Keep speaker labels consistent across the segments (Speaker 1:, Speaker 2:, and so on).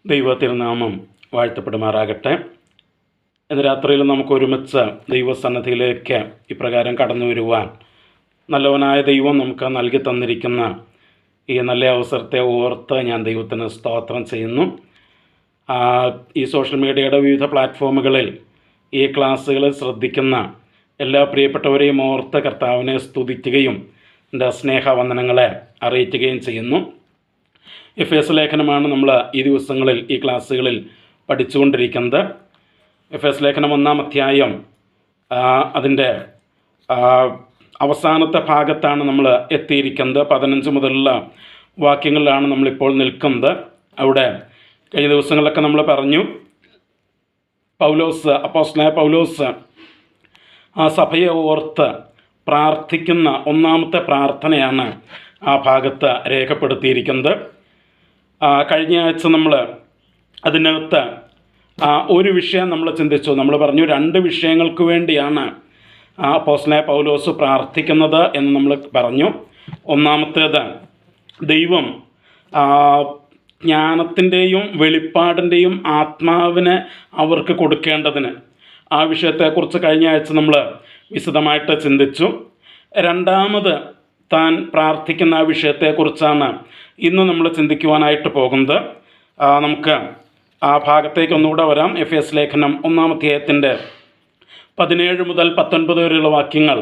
Speaker 1: ദൈവത്തിരുനാമം വാഴ്ത്തപ്പെടുമാറാകട്ടെ. ഇന്ന് രാത്രിയിൽ നമുക്ക് ഒരുമിച്ച് ദൈവസന്നിധിയിലേക്ക് ഇപ്രകാരം കടന്നു വരുവാൻ നല്ലവനായ ദൈവം നമുക്ക് നൽകി തന്നിരിക്കുന്ന ഈ നല്ല അവസരത്തെ ഓർത്ത് ഞാൻ ദൈവത്തിന് സ്തോത്രം ചെയ്യുന്നു. ഈ സോഷ്യൽ മീഡിയയുടെ വിവിധ പ്ലാറ്റ്ഫോമുകളിൽ ഈ ക്ലാസ്സുകളിൽ ശ്രദ്ധിക്കുന്ന എല്ലാ പ്രിയപ്പെട്ടവരെയും ഓർത്ത് കർത്താവിനെ സ്തുതിക്കുകയും എൻ്റെ സ്നേഹവന്ദനങ്ങളെ അറിയിക്കുകയും ചെയ്യുന്നു. എഫേസ് ലേഖനമാണ് നമ്മൾ ഈ ദിവസങ്ങളിൽ ഈ ക്ലാസ്സുകളിൽ പഠിച്ചുകൊണ്ടിരിക്കുന്നത്. എഫേസ് ലേഖനം 1-ാം അധ്യായം അതിൻ്റെ അവസാനത്തെ ഭാഗത്താണ് നമ്മൾ എത്തിയിരിക്കുന്നത്. 15 മുതലുള്ള വാക്യങ്ങളിലാണ് നമ്മളിപ്പോൾ നിൽക്കുന്നത്. അവിടെ കഴിഞ്ഞ ദിവസങ്ങളിലൊക്കെ നമ്മൾ പറഞ്ഞു, അപ്പോസ്തലനായ പൗലോസ് ആ സഭയെ ഓർത്ത് പ്രാർത്ഥിക്കുന്ന ഒന്നാമത്തെ പ്രാർത്ഥനയാണ് ആ ഭാഗത്ത് രേഖപ്പെടുത്തിയിരിക്കുന്നത്. കഴിഞ്ഞ ആഴ്ച നമ്മൾ അതിനകത്ത് ഒരു വിഷയം നമ്മൾ ചിന്തിച്ചു. നമ്മൾ പറഞ്ഞു 2 വിഷയങ്ങൾക്ക് വേണ്ടിയാണ് അപ്പോസ്തലനായ പൗലോസ് പ്രാർത്ഥിക്കുന്നത് എന്ന് നമ്മൾ പറഞ്ഞു. ഒന്നാമത്തേത് ദൈവം ജ്ഞാനത്തിൻ്റെയും വെളിപ്പാടിൻ്റെയും ആത്മാവിനെ അവർക്ക് കൊടുക്കേണ്ടതിന്, ആ വിഷയത്തെക്കുറിച്ച് കഴിഞ്ഞ ആഴ്ച നമ്മൾ വിശദമായിട്ട് ചിന്തിച്ചു. രണ്ടാമത് താൻ പ്രാർത്ഥിക്കുന്ന ആ വിഷയത്തെക്കുറിച്ചാണ് ഇന്ന് നമ്മൾ ചിന്തിക്കുവാനായിട്ട് പോകുന്നത്. നമുക്ക് ആ ഭാഗത്തേക്ക് ഒന്നുകൂടെ വരാം. എഫേസ് ലേഖനം 1-ാം അധ്യായത്തിൻ്റെ 17 മുതൽ 19 വരെയുള്ള വാക്യങ്ങൾ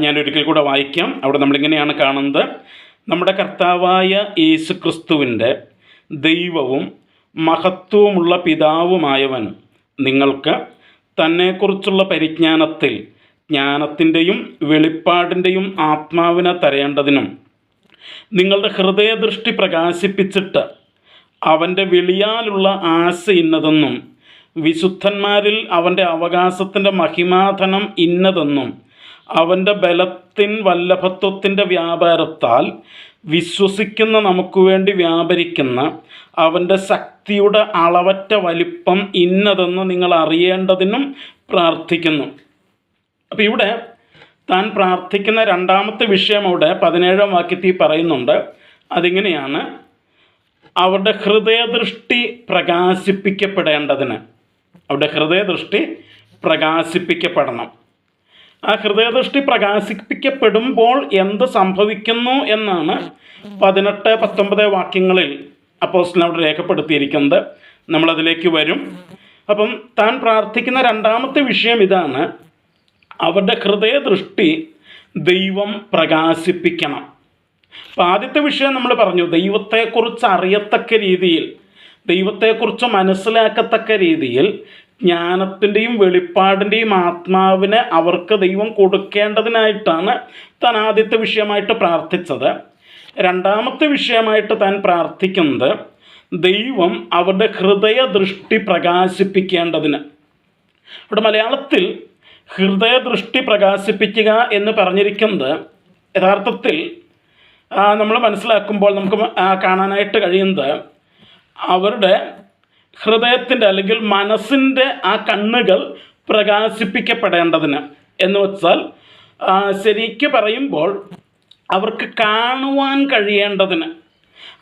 Speaker 1: ഞാൻ ഒരിക്കൽ കൂടെ വായിക്കാം. അവിടെ നമ്മളിങ്ങനെയാണ് കാണുന്നത്: നമ്മുടെ കർത്താവായ യേശുക്രിസ്തുവിൻ്റെ ദൈവവും മഹത്വവുമുള്ള പിതാവുമായവൻ നിങ്ങൾക്ക് തന്നെക്കുറിച്ചുള്ള പരിജ്ഞാനത്തിൽ ജ്ഞാനത്തിൻ്റെയും വെളിപ്പാടിൻ്റെയും ആത്മാവിനെ തരേണ്ടതിനും നിങ്ങളുടെ ഹൃദയദൃഷ്ടി പ്രകാശിപ്പിച്ചിട്ട് അവൻ്റെ വിളിയാലുള്ള ആശ ഇന്നതെന്നും വിശുദ്ധന്മാരിൽ അവൻ്റെ അവകാശത്തിൻ്റെ മഹിമാധനം ഇന്നതെന്നും അവൻ്റെ ബലത്തിൻ വല്ലഭത്വത്തിൻ്റെ വ്യാപാരത്താൽ വിശ്വസിക്കുന്ന നമുക്ക് വേണ്ടി വ്യാപരിക്കുന്ന അവൻ്റെ ശക്തിയുടെ അളവറ്റ വലിപ്പം ഇന്നതെന്ന് നിങ്ങൾ അറിയേണ്ടതിനും പ്രാർത്ഥിക്കുന്നു. അപ്പോൾ ഇവിടെ താൻ പ്രാർത്ഥിക്കുന്ന രണ്ടാമത്തെ വിഷയം അവിടെ 17-ാം വാക്യത്തിൽ പറയുന്നുണ്ട്. അതിങ്ങനെയാണ്: അവരുടെ ഹൃദയദൃഷ്ടി പ്രകാശിപ്പിക്കപ്പെടേണ്ടതിന്. അവരുടെ ഹൃദയദൃഷ്ടി പ്രകാശിപ്പിക്കപ്പെടണം. ആ ഹൃദയദൃഷ്ടി പ്രകാശിപ്പിക്കപ്പെടുമ്പോൾ എന്ത് സംഭവിക്കുന്നു എന്നാണ് 18-19 വാക്യങ്ങളിൽ അപ്പോസ്തലൻ അവിടെ രേഖപ്പെടുത്തിയിരിക്കുന്നത്. നമ്മളതിലേക്ക് വരും. അപ്പം താൻ പ്രാർത്ഥിക്കുന്ന രണ്ടാമത്തെ വിഷയം ഇതാണ്: അവരുടെ ഹൃദയദൃഷ്ടി ദൈവം പ്രകാശിപ്പിക്കണം. അപ്പം ആദ്യത്തെ വിഷയം നമ്മൾ പറഞ്ഞു, ദൈവത്തെക്കുറിച്ച് അറിയത്തക്ക രീതിയിൽ, ദൈവത്തെക്കുറിച്ച് മനസ്സിലാക്കത്തക്ക രീതിയിൽ ജ്ഞാനത്തിൻ്റെയും വെളിപ്പാടിൻ്റെയും ആത്മാവിനെ അവർക്ക് ദൈവം കൊടുക്കേണ്ടതിനായിട്ടാണ് താൻ ആദ്യത്തെ വിഷയമായിട്ട് പ്രാർത്ഥിച്ചത്. രണ്ടാമത്തെ വിഷയമായിട്ട് താൻ പ്രാർത്ഥിക്കുന്നത് ദൈവം അവരുടെ ഹൃദയദൃഷ്ടി പ്രകാശിപ്പിക്കേണ്ടതിന്. ഇവിടെ മലയാളത്തിൽ ഹൃദയദൃഷ്ടി പ്രകാശിപ്പിക്കുക എന്ന് പറഞ്ഞിരിക്കുന്നത് യഥാർത്ഥത്തിൽ നമ്മൾ മനസ്സിലാക്കുമ്പോൾ നമുക്ക് കാണാനായിട്ട് കഴിയുന്നത് അവരുടെ ഹൃദയത്തിൻ്റെ അല്ലെങ്കിൽ മനസ്സിൻ്റെ ആ കണ്ണുകൾ പ്രകാശിപ്പിക്കപ്പെടേണ്ടതിന് എന്ന് വെച്ചാൽ, ശരിക്ക് പറയുമ്പോൾ അവർക്ക് കാണുവാൻ കഴിയേണ്ടതിന്,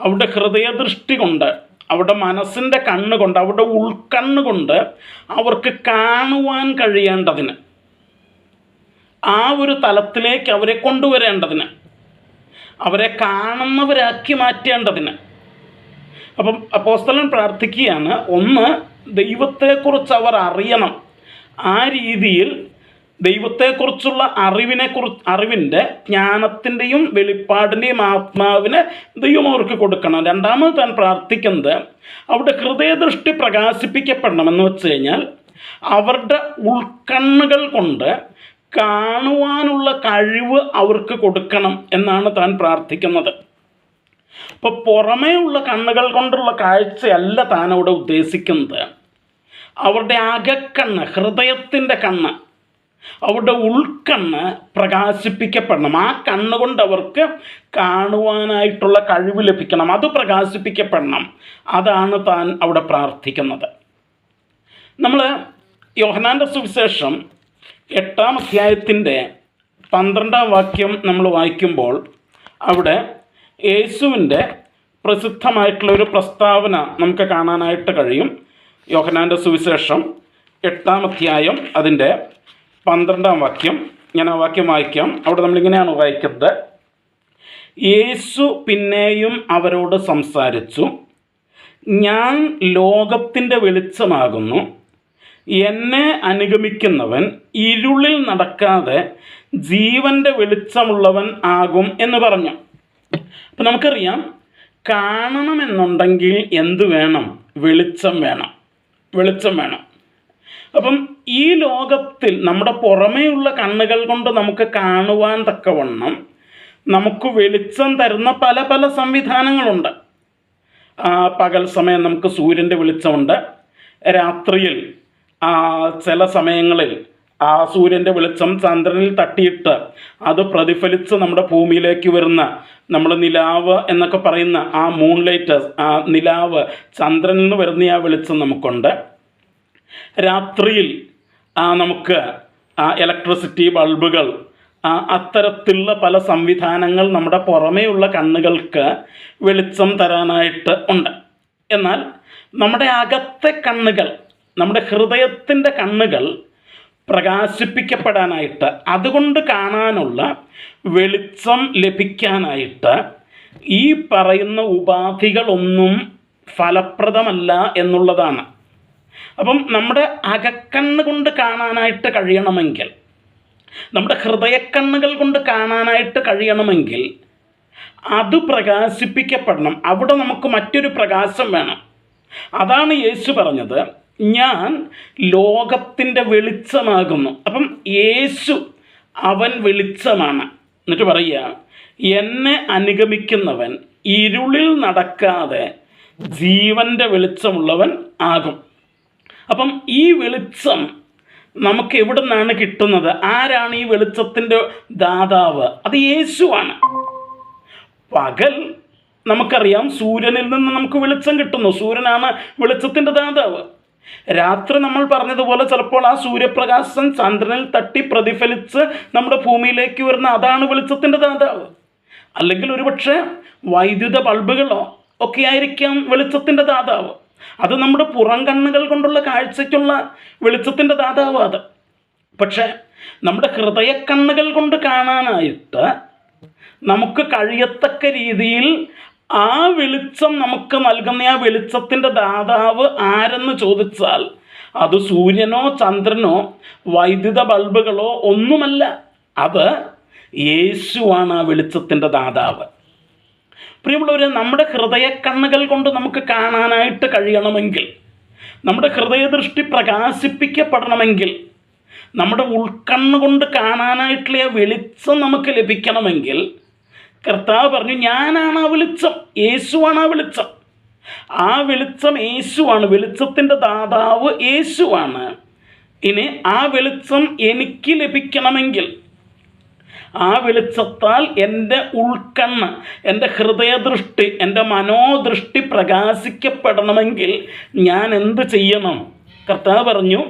Speaker 1: അവരുടെ ഹൃദയദൃഷ്ടി കൊണ്ട്, അവരുടെ മനസ്സിൻ്റെ കണ്ണുകൊണ്ട്, അവരുടെ ഉൾക്കണ്ണുകൊണ്ട് അവർക്ക് കാണുവാൻ കഴിയേണ്ടതിന്, ആ ഒരു തലത്തിലേക്ക് അവരെ കൊണ്ടുവരേണ്ടതിന്, അവരെ കാണുന്നവരാക്കി മാറ്റേണ്ടതിന്. അപ്പം അപ്പോസ്തലൻ പ്രാർത്ഥിക്കുകയാണ്, ഒന്ന്, ദൈവത്തെക്കുറിച്ച് അവർ അറിയണം. ആ രീതിയിൽ ദൈവത്തെക്കുറിച്ചുള്ള അറിവിൻ്റെ ജ്ഞാനത്തിൻ്റെയും വെളിപ്പാടിൻ്റെയും ആത്മാവിനെ ദൈവം അവർക്ക് കൊടുക്കണം. രണ്ടാമത് താൻ പ്രാർത്ഥിക്കുന്നത് അവരുടെ ഹൃദയദൃഷ്ടി പ്രകാശിപ്പിക്കപ്പെടണമെന്ന് വെച്ച് കഴിഞ്ഞാൽ അവരുടെ ഉൾക്കണ്ണുകൾ കൊണ്ട് കാണുവാനുള്ള കഴിവ് അവർക്ക് കൊടുക്കണം എന്നാണ് താൻ പ്രാർത്ഥിക്കുന്നത്. അപ്പോൾ പുറമേ ഉള്ള കണ്ണുകൾ കൊണ്ടുള്ള കാഴ്ചയല്ല താൻ അവിടെ ഉദ്ദേശിക്കുന്നത്. അവരുടെ അകക്കണ്ണ്, ഹൃദയത്തിൻ്റെ കണ്ണ്, അവരുടെ ഉൾക്കണ്ണ് പ്രകാശിപ്പിക്കപ്പെടണം. ആ കണ്ണുകൊണ്ട് അവർക്ക് കാണുവാനായിട്ടുള്ള കഴിവ് ലഭിക്കണം, അത് പ്രകാശിപ്പിക്കപ്പെടണം. അതാണ് താൻ അവിടെ പ്രാർത്ഥിക്കുന്നത്. നമ്മൾ യോഹന്നാൻ്റെ സുവിശേഷം 8-ാം അധ്യായത്തിൻ്റെ 12-ാം വാക്യം നമ്മൾ വായിക്കുമ്പോൾ അവിടെ യേശുവിൻ്റെ പ്രസിദ്ധമായിട്ടുള്ള ഒരു പ്രസ്താവന നമുക്ക് കാണാനായിട്ട് കഴിയും. യോഹന്നാൻ്റെ സുവിശേഷം 8-ാം അധ്യായം അതിൻ്റെ 12-ാം വാക്യം. ഞാൻ ആ വാക്യം വായിക്കാം. അവിടെ നമ്മളിങ്ങനെയാണ് വായിക്കുന്നത്: യേശു പിന്നെയും അവരോട് സംസാരിച്ചു, ഞാൻ ലോകത്തിൻ്റെ വെളിച്ചമാകുന്നു. എന്നെ അനുഗമിക്കുന്നവൻ ഇരുളിൽ നടക്കാതെ ജീവൻ്റെ വെളിച്ചമുള്ളവൻ ആകും എന്ന് പറഞ്ഞു. അപ്പം നമുക്കറിയാം, കാണണമെന്നുണ്ടെങ്കിൽ എന്ത് വേണം? വെളിച്ചം വേണം. വെളിച്ചം വേണം. അപ്പം ഈ ലോകത്തിൽ നമ്മുടെ പുറമേയുള്ള കണ്ണുകൾ കൊണ്ട് നമുക്ക് കാണുവാൻ തക്കവണ്ണം നമുക്ക് വെളിച്ചം തരുന്ന പല പല സംവിധാനങ്ങളുണ്ട്. പകൽ സമയം നമുക്ക് സൂര്യൻ്റെ വെളിച്ചമുണ്ട്. രാത്രിയിൽ ചില സമയങ്ങളിൽ ആ സൂര്യൻ്റെ വെളിച്ചം ചന്ദ്രനിൽ തട്ടിയിട്ട് അത് പ്രതിഫലിച്ച് നമ്മുടെ ഭൂമിയിലേക്ക് വരുന്ന നമ്മൾ നിലാവ് എന്നൊക്കെ പറയുന്ന ആ മൂൺലൈറ്റ്, ആ നിലാവ്, ചന്ദ്രനിൽ നിന്ന് വരുന്ന ആ വെളിച്ചം നമുക്കുണ്ട്. രാത്രിയിൽ നമുക്ക് ഇലക്ട്രിസിറ്റി ബൾബുകൾ, അത്തരത്തിലുള്ള പല സംവിധാനങ്ങൾ നമ്മുടെ പുറമേയുള്ള കണ്ണുകൾക്ക് വെളിച്ചം തരാനായിട്ട് ഉണ്ട്. എന്നാൽ നമ്മുടെ അകത്തെ കണ്ണുകൾ, നമ്മുടെ ഹൃദയത്തിൻ്റെ കണ്ണുകൾ പ്രകാശിപ്പിക്കപ്പെടാനായിട്ട്, അതുകൊണ്ട് കാണാനുള്ള വെളിച്ചം ലഭിക്കാനായിട്ട് ഈ പറയുന്ന ഉപാധികളൊന്നും ഫലപ്രദമല്ല എന്നുള്ളതാണ്. അപ്പം നമ്മുടെ അകക്കണ്ണ് കൊണ്ട് കാണാനായിട്ട് കഴിയണമെങ്കിൽ, നമ്മുടെ ഹൃദയക്കണ്ണുകൾ കൊണ്ട് കാണാനായിട്ട് കഴിയണമെങ്കിൽ അത് പ്രകാശിപ്പിക്കപ്പെടണം. അവിടെ നമുക്ക് മറ്റൊരു പ്രകാശം വേണം. അതാണ് യേശു പറഞ്ഞത്, ഞാൻ ലോകത്തിൻ്റെ വെളിച്ചമാകുന്നു. അപ്പം യേശു അവൻ വെളിച്ചമാണ്. എന്നിട്ട് പറയുക, എന്നെ അനുഗമിക്കുന്നവൻ ഇരുളിൽ നടക്കാതെ ജീവൻ്റെ വെളിച്ചമുള്ളവൻ ആകും. അപ്പം ഈ വെളിച്ചം നമുക്ക് എവിടെ നിന്നാണ് കിട്ടുന്നത്? ആരാണ് ഈ വെളിച്ചത്തിൻ്റെ ദാതാവ്? അത് യേശുവാണ്. പകൽ നമുക്കറിയാം, സൂര്യനിൽ നിന്ന് നമുക്ക് വെളിച്ചം കിട്ടുന്നു. സൂര്യനാണ് വെളിച്ചത്തിൻ്റെ ദാതാവ്. രാത്രി നമ്മൾ പറഞ്ഞതുപോലെ ചിലപ്പോൾ ആ സൂര്യപ്രകാശം ചന്ദ്രനിൽ തട്ടി പ്രതിഫലിച്ച് നമ്മുടെ ഭൂമിയിലേക്ക് വരുന്ന അതാണ് വെളിച്ചത്തിൻ്റെ ദാതാവ്. അല്ലെങ്കിൽ ഒരുപക്ഷെ വൈദ്യുത ബൾബുകളോ ഒക്കെ ആയിരിക്കാം വെളിച്ചത്തിൻ്റെ ദാതാവ്. അത് നമ്മുടെ പുറം കണ്ണുകൾ കൊണ്ടുള്ള കാഴ്ചയ്ക്കുള്ള വെളിച്ചത്തിൻ്റെ ദാതാവ് അത്. പക്ഷേ നമ്മുടെ ഹൃദയക്കണ്ണുകൾ കൊണ്ട് കാണാനായിട്ട് നമുക്ക് കഴിയത്തക്ക രീതിയിൽ ആ വെളിച്ചം നമുക്ക് നൽകുന്ന ആ വെളിച്ചത്തിൻ്റെ ദാതാവ് ആരെന്ന് ചോദിച്ചാൽ അത് സൂര്യനോ ചന്ദ്രനോ വൈദ്യുത ബൾബുകളോ ഒന്നുമല്ല. അത് യേശുവാണ് ആ വെളിച്ചത്തിൻ്റെ ദാതാവ്. പ്രിയമുള്ളവരെ, നമ്മുടെ ഹൃദയക്കണ്ണുകൾ കൊണ്ട് നമുക്ക് കാണാനായിട്ട് കഴിയണമെങ്കിൽ, നമ്മുടെ ഹൃദയദൃഷ്ടി പ്രകാശിപ്പിക്കപ്പെടണമെങ്കിൽ, നമ്മുടെ ഉൾക്കണ്ണ് കൊണ്ട് കാണാനായിട്ടുള്ള ആ വെളിച്ചം നമുക്ക് ലഭിക്കണമെങ്കിൽ കർത്താവ് പറഞ്ഞു, ഞാനാണ് ആ വെളിച്ചം, യേശുവാണ് ആ വെളിച്ചം. ആ വെളിച്ചം യേശുവാണ്, വെളിച്ചത്തിൻ്റെ ദാതാവ് യേശുവാണ്. ഇനി ആ വെളിച്ചം എനിക്ക് ലഭിക്കണമെങ്കിൽ, ആ വെളിച്ചത്താൽ എൻ്റെ ഉൾക്കണ്ണ്, എൻ്റെ ഹൃദയദൃഷ്ടി, എൻ്റെ മനോദൃഷ്ടി പ്രകാശിക്കപ്പെടണമെങ്കിൽ ഞാൻ എന്ത് ചെയ്യണം? കർത്താവ് പറഞ്ഞു,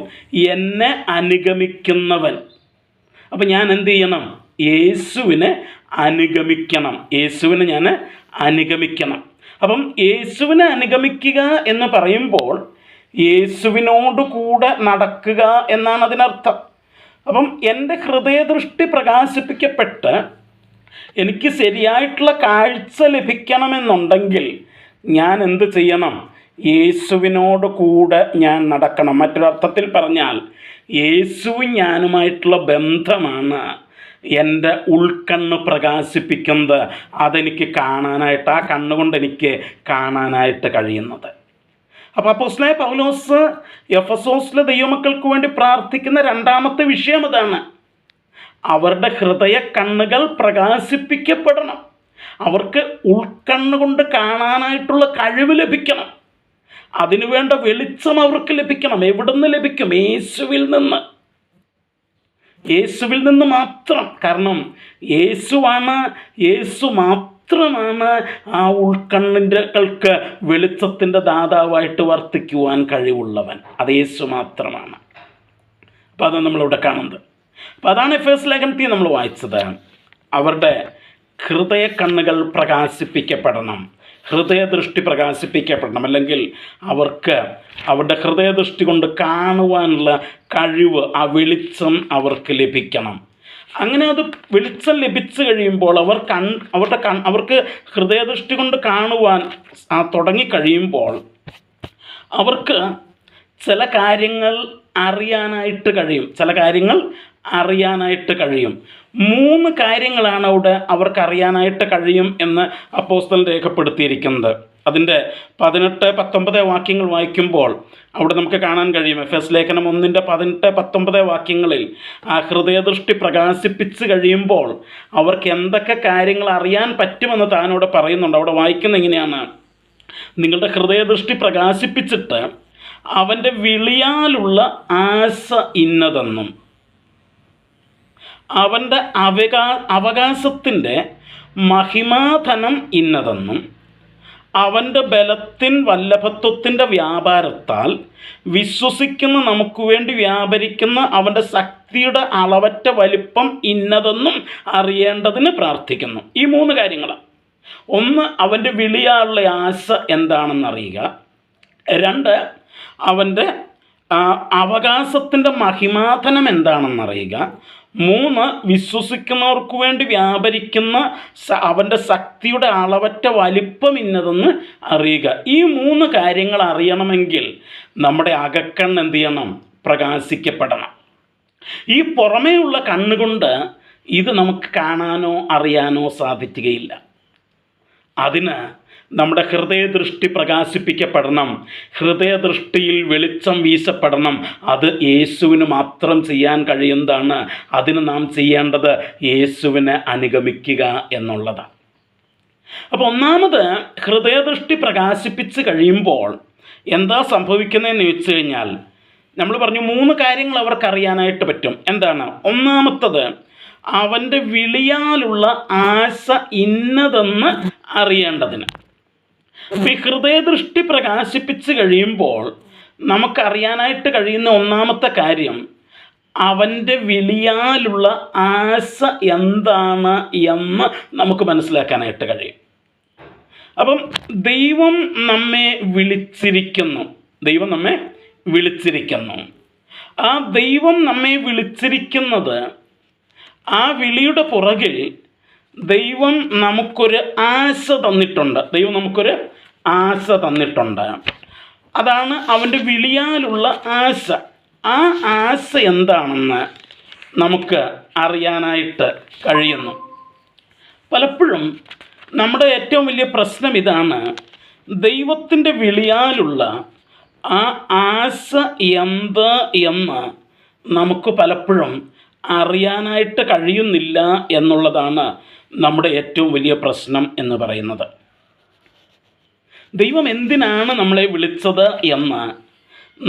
Speaker 1: എന്നെ അനുഗമിക്കുന്നവൻ. അപ്പം ഞാൻ എന്ത് ചെയ്യണം? യേശുവിനെ അനുഗമിക്കണം. യേശുവിനെ ഞാൻ അനുഗമിക്കണം. അപ്പം യേശുവിനെ അനുഗമിക്കുക എന്ന് പറയുമ്പോൾ യേശുവിനോട് കൂടെ നടക്കുക എന്നാണ് അതിനർത്ഥം. അപ്പം എൻ്റെ ഹൃദയദൃഷ്ടി പ്രകാശിപ്പിക്കപ്പെട്ട് എനിക്ക് ശരിയായിട്ടുള്ള കാഴ്ച ലഭിക്കണമെന്നുണ്ടെങ്കിൽ ഞാൻ എന്ത് ചെയ്യണം? യേശുവിനോട് കൂടെ ഞാൻ നടക്കണം. മറ്റൊരർത്ഥത്തിൽ പറഞ്ഞാൽ യേശുവും ഞാനുമായിട്ടുള്ള ബന്ധമാണ് എൻ്റെ ഉൾക്കണ്ണ് പ്രകാശിപ്പിക്കുന്നത്. അതെനിക്ക് കാണാനായിട്ട്, ആ കണ്ണുകൊണ്ട് എനിക്ക് കാണാനായിട്ട് കഴിയുന്നത്. അപ്പോൾ അപ്പോസ്തലനായ പൗലോസ് എഫെസോസിലെ ദൈവമക്കൾക്ക് വേണ്ടി പ്രാർത്ഥിക്കുന്ന രണ്ടാമത്തെ വിഷയം അതാണ്. അവരുടെ ഹൃദയ കണ്ണുകൾ പ്രകാശിപ്പിക്കപ്പെടണം. അവർക്ക് ഉൾക്കണ്ണുകൊണ്ട് കാണാനായിട്ടുള്ള കഴിവ് ലഭിക്കണം. അതിനുവേണ്ട വെളിച്ചം അവർക്ക് ലഭിക്കണം. എവിടെ നിന്ന് ലഭിക്കും? യേശുവിൽ നിന്ന്. യേശുവിൽ നിന്ന് മാത്രം. കാരണം യേശു മാത്രമാണ് ആ ഉൾക്കണ്ണുകൾക്ക് വെളിച്ചത്തിൻ്റെ ദാതാവായിട്ട് വർത്തിക്കുവാൻ കഴിവുള്ളവൻ. അത് യേശു മാത്രമാണ്. അപ്പോൾ അത് നമ്മളിവിടെ കാണുന്നത്. അപ്പോൾ അതാണ് എഫേസ്യ ലേഖനത്തിൽ നമ്മൾ വായിച്ചത്. അവരുടെ ഹൃദയ കണ്ണുകൾ പ്രകാശിപ്പിക്കപ്പെടണം. ഹൃദയദൃഷ്ടി പ്രകാശിപ്പിക്കപ്പെടണം, അല്ലെങ്കിൽ അവർക്ക് അവരുടെ ഹൃദയദൃഷ്ടി കൊണ്ട് കാണുവാനുള്ള കഴിവ്, ആ വെളിച്ചം അവർക്ക് ലഭിക്കണം. അങ്ങനെ അത് വെളിച്ചം ലഭിച്ചു കഴിയുമ്പോൾ അവർക്ക് ഹൃദയദൃഷ്ടി കൊണ്ട് കാണുവാൻ തുടങ്ങിക്കഴിയുമ്പോൾ അവർക്ക് ചില കാര്യങ്ങൾ അറിയാനായിട്ട് കഴിയും. 3 കാര്യങ്ങളാണ് അവിടെ അവർക്ക് അറിയാനായിട്ട് കഴിയും എന്ന് അപ്പോസ്തലൻ രേഖപ്പെടുത്തിയിരിക്കുന്നത്. അതിൻ്റെ 18-19 വാക്യങ്ങൾ വായിക്കുമ്പോൾ അവിടെ നമുക്ക് കാണാൻ കഴിയും. എഫെസ് ലേഖനം 1:18-19 വാക്യങ്ങളിൽ ആ ഹൃദയദൃഷ്ടി പ്രകാശിപ്പിച്ച് കഴിയുമ്പോൾ അവർക്ക് എന്തൊക്കെ കാര്യങ്ങൾ അറിയാൻ പറ്റുമെന്ന് താനോട് പറയുന്നുണ്ട്. അവിടെ വായിക്കുന്ന എങ്ങനെയാണ്: നിങ്ങളുടെ ഹൃദയദൃഷ്ടി പ്രകാശിപ്പിച്ചിട്ട് അവൻ്റെ വിളിയാലുള്ള ആശ ഇന്നതെന്നും അവൻ്റെ അവകാശത്തിൻ്റെ മഹിമാധനം ഇന്നതെന്നും അവൻ്റെ ബലത്തിൻ വല്ലഭത്വത്തിൻ്റെ വ്യാപാരത്താൽ വിശ്വസിക്കുന്ന നമുക്ക് വേണ്ടി വ്യാപരിക്കുന്ന അവൻ്റെ ശക്തിയുടെ അളവറ്റ വലിപ്പം ഇന്നതെന്നും അറിയേണ്ടതിന് പ്രാർത്ഥിക്കുന്നു. ഈ 3 കാര്യങ്ങളാണ്. 1, അവൻ്റെ വിളിയാലുള്ള ആശ എന്താണെന്നറിയുക. 2, അവൻ്റെ അവകാശത്തിൻ്റെ മഹിമാധനം എന്താണെന്നറിയുക. 3, വിശ്വസിക്കുന്നവർക്ക് വേണ്ടി വ്യാപരിക്കുന്ന അവൻ്റെ ശക്തിയുടെ അളവറ്റ വലിപ്പം ഇന്നതെന്ന് അറിയുക. ഈ 3 കാര്യങ്ങൾ അറിയണമെങ്കിൽ നമ്മുടെ അകക്കണ്ണ് എന്ത് ചെയ്യണം? പ്രകാശിക്കപ്പെടണം. ഈ പുറമേയുള്ള കണ്ണുകൊണ്ട് ഇത് നമുക്ക് കാണാനോ അറിയാനോ സാധിക്കുകയില്ല. അതിന് നമ്മുടെ ഹൃദയദൃഷ്ടി പ്രകാശിപ്പിക്കപ്പെടണം. ഹൃദയദൃഷ്ടിയിൽ വെളിച്ചം വീശപ്പെടണം. അത് യേശുവിന് മാത്രം ചെയ്യാൻ കഴിയുന്നതാണ്. അതിന് നാം ചെയ്യേണ്ടത് യേശുവിനെ അനുഗമിക്കുക എന്നുള്ളതാണ്. അപ്പോൾ ഒന്നാമത്, ഹൃദയദൃഷ്ടി പ്രകാശിപ്പിച്ച് കഴിയുമ്പോൾ എന്താ സംഭവിക്കുന്നതെന്ന് ചോദിച്ചു കഴിഞ്ഞാൽ, നമ്മൾ പറഞ്ഞു 3 കാര്യങ്ങൾ അവർക്കറിയാനായിട്ട് പറ്റും. എന്താണ്? ഒന്നാമത്തത്, അവൻ്റെ വിളിയാലുള്ള ആശ ഇന്നതെന്ന് അറിയേണ്ടതിന്. ഈ ഹൃദയദൃഷ്ടി പ്രകാശിപ്പിച്ച് കഴിയുമ്പോൾ നമുക്കറിയാനായിട്ട് കഴിയുന്ന ഒന്നാമത്തെ കാര്യം, അവൻ്റെ വിളിയാലുള്ള ആശ എന്താണ് എന്ന് നമുക്ക് മനസ്സിലാക്കാനായിട്ട് കഴിയും. അപ്പം ദൈവം നമ്മെ വിളിച്ചിരിക്കുന്നു. ആ ദൈവം നമ്മെ വിളിച്ചിരിക്കുന്നത്, ആ വിളിയുടെ പുറകിൽ ദൈവം നമുക്കൊരു ആശ തന്നിട്ടുണ്ട്. അതാണ് അവൻ്റെ വിളിയാലുള്ള ആശ. ആ ആശ എന്താണെന്ന് നമുക്ക് അറിയാനായിട്ട് കഴിയുന്നു. പലപ്പോഴും നമ്മുടെ ഏറ്റവും വലിയ പ്രശ്നം ഇതാണ്: ദൈവത്തിൻ്റെ വിളിയാലുള്ള ആ ആശ എന്ത് എന്ന് നമുക്ക് പലപ്പോഴും അറിയാനായിട്ട് കഴിയുന്നില്ല എന്നുള്ളതാണ് നമ്മുടെ ഏറ്റവും വലിയ പ്രശ്നം എന്ന് പറയുന്നത്. ദൈവം എന്തിനാണ് നമ്മളെ വിളിച്ചത് എന്ന്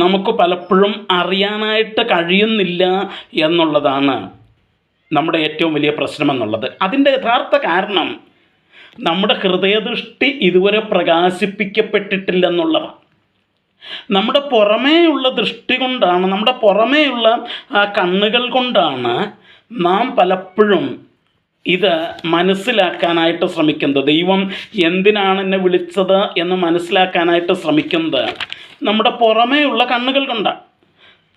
Speaker 1: നമുക്ക് പലപ്പോഴും അറിയാനായിട്ട് കഴിയുന്നില്ല എന്നുള്ളതാണ് നമ്മുടെ ഏറ്റവും വലിയ പ്രശ്നമെന്നുള്ളത്. അതിൻ്റെ യഥാർത്ഥ കാരണം നമ്മുടെ ഹൃദയദൃഷ്ടി ഇതുവരെ പ്രകാശിപ്പിക്കപ്പെട്ടിട്ടില്ലെന്നുള്ളതാണ്. നമ്മുടെ പുറമേയുള്ള ദൃഷ്ടി കൊണ്ടാണ്, നമ്മുടെ പുറമേയുള്ള ആ കണ്ണുകൾ കൊണ്ടാണ് നാം പലപ്പോഴും ഇത് മനസ്സിലാക്കാനായിട്ട് ശ്രമിക്കുന്നത്. ദൈവം എന്തിനാണ് എന്നെ വിളിച്ചത് എന്ന് മനസ്സിലാക്കാനായിട്ട് ശ്രമിക്കുന്നത് നമ്മുടെ പുറമേയുള്ള കണ്ണുകൾ കൊണ്ടാണ്.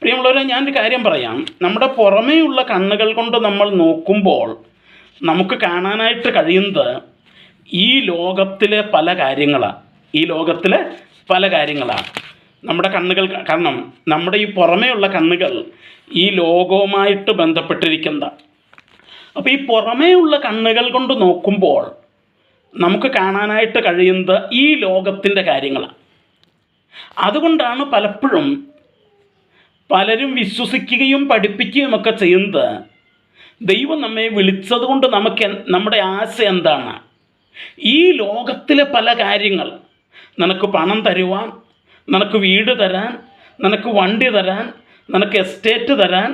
Speaker 1: പ്രിയമുള്ളവരെ, ഞാനൊരു കാര്യം പറയാം. നമ്മുടെ പുറമേയുള്ള കണ്ണുകൾ കൊണ്ട് നമ്മൾ നോക്കുമ്പോൾ നമുക്ക് കാണാനായിട്ട് കഴിയുന്നത് ഈ ലോകത്തിലെ പല കാര്യങ്ങളാണ്. നമ്മുടെ കണ്ണുകൾ, കാരണം നമ്മുടെ ഈ പുറമേയുള്ള കണ്ണുകൾ ഈ ലോകവുമായിട്ട് ബന്ധപ്പെട്ടിരിക്കുന്നതാണ്. അപ്പോൾ ഈ പുറമേയുള്ള കണ്ണുകൾ കൊണ്ട് നോക്കുമ്പോൾ നമുക്ക് കാണാനായിട്ട് കഴിയുന്നത് ഈ ലോകത്തിൻ്റെ കാര്യങ്ങളാണ്. അതുകൊണ്ടാണ് പലപ്പോഴും പലരും വിശ്വസിക്കുകയും പഠിപ്പിക്കുകയും ഒക്കെ ചെയ്യുന്നത്, ദൈവം നമ്മെ വിളിച്ചതുകൊണ്ട് നമ്മുടെ ആശ എന്താണ്? ഈ ലോകത്തിലെ പല കാര്യങ്ങൾ, നിനക്ക് പണം തരുവാൻ, നിനക്ക് വീട് തരാൻ, നിനക്ക് വണ്ടി തരാൻ, നിനക്ക് എസ്റ്റേറ്റ് തരാൻ,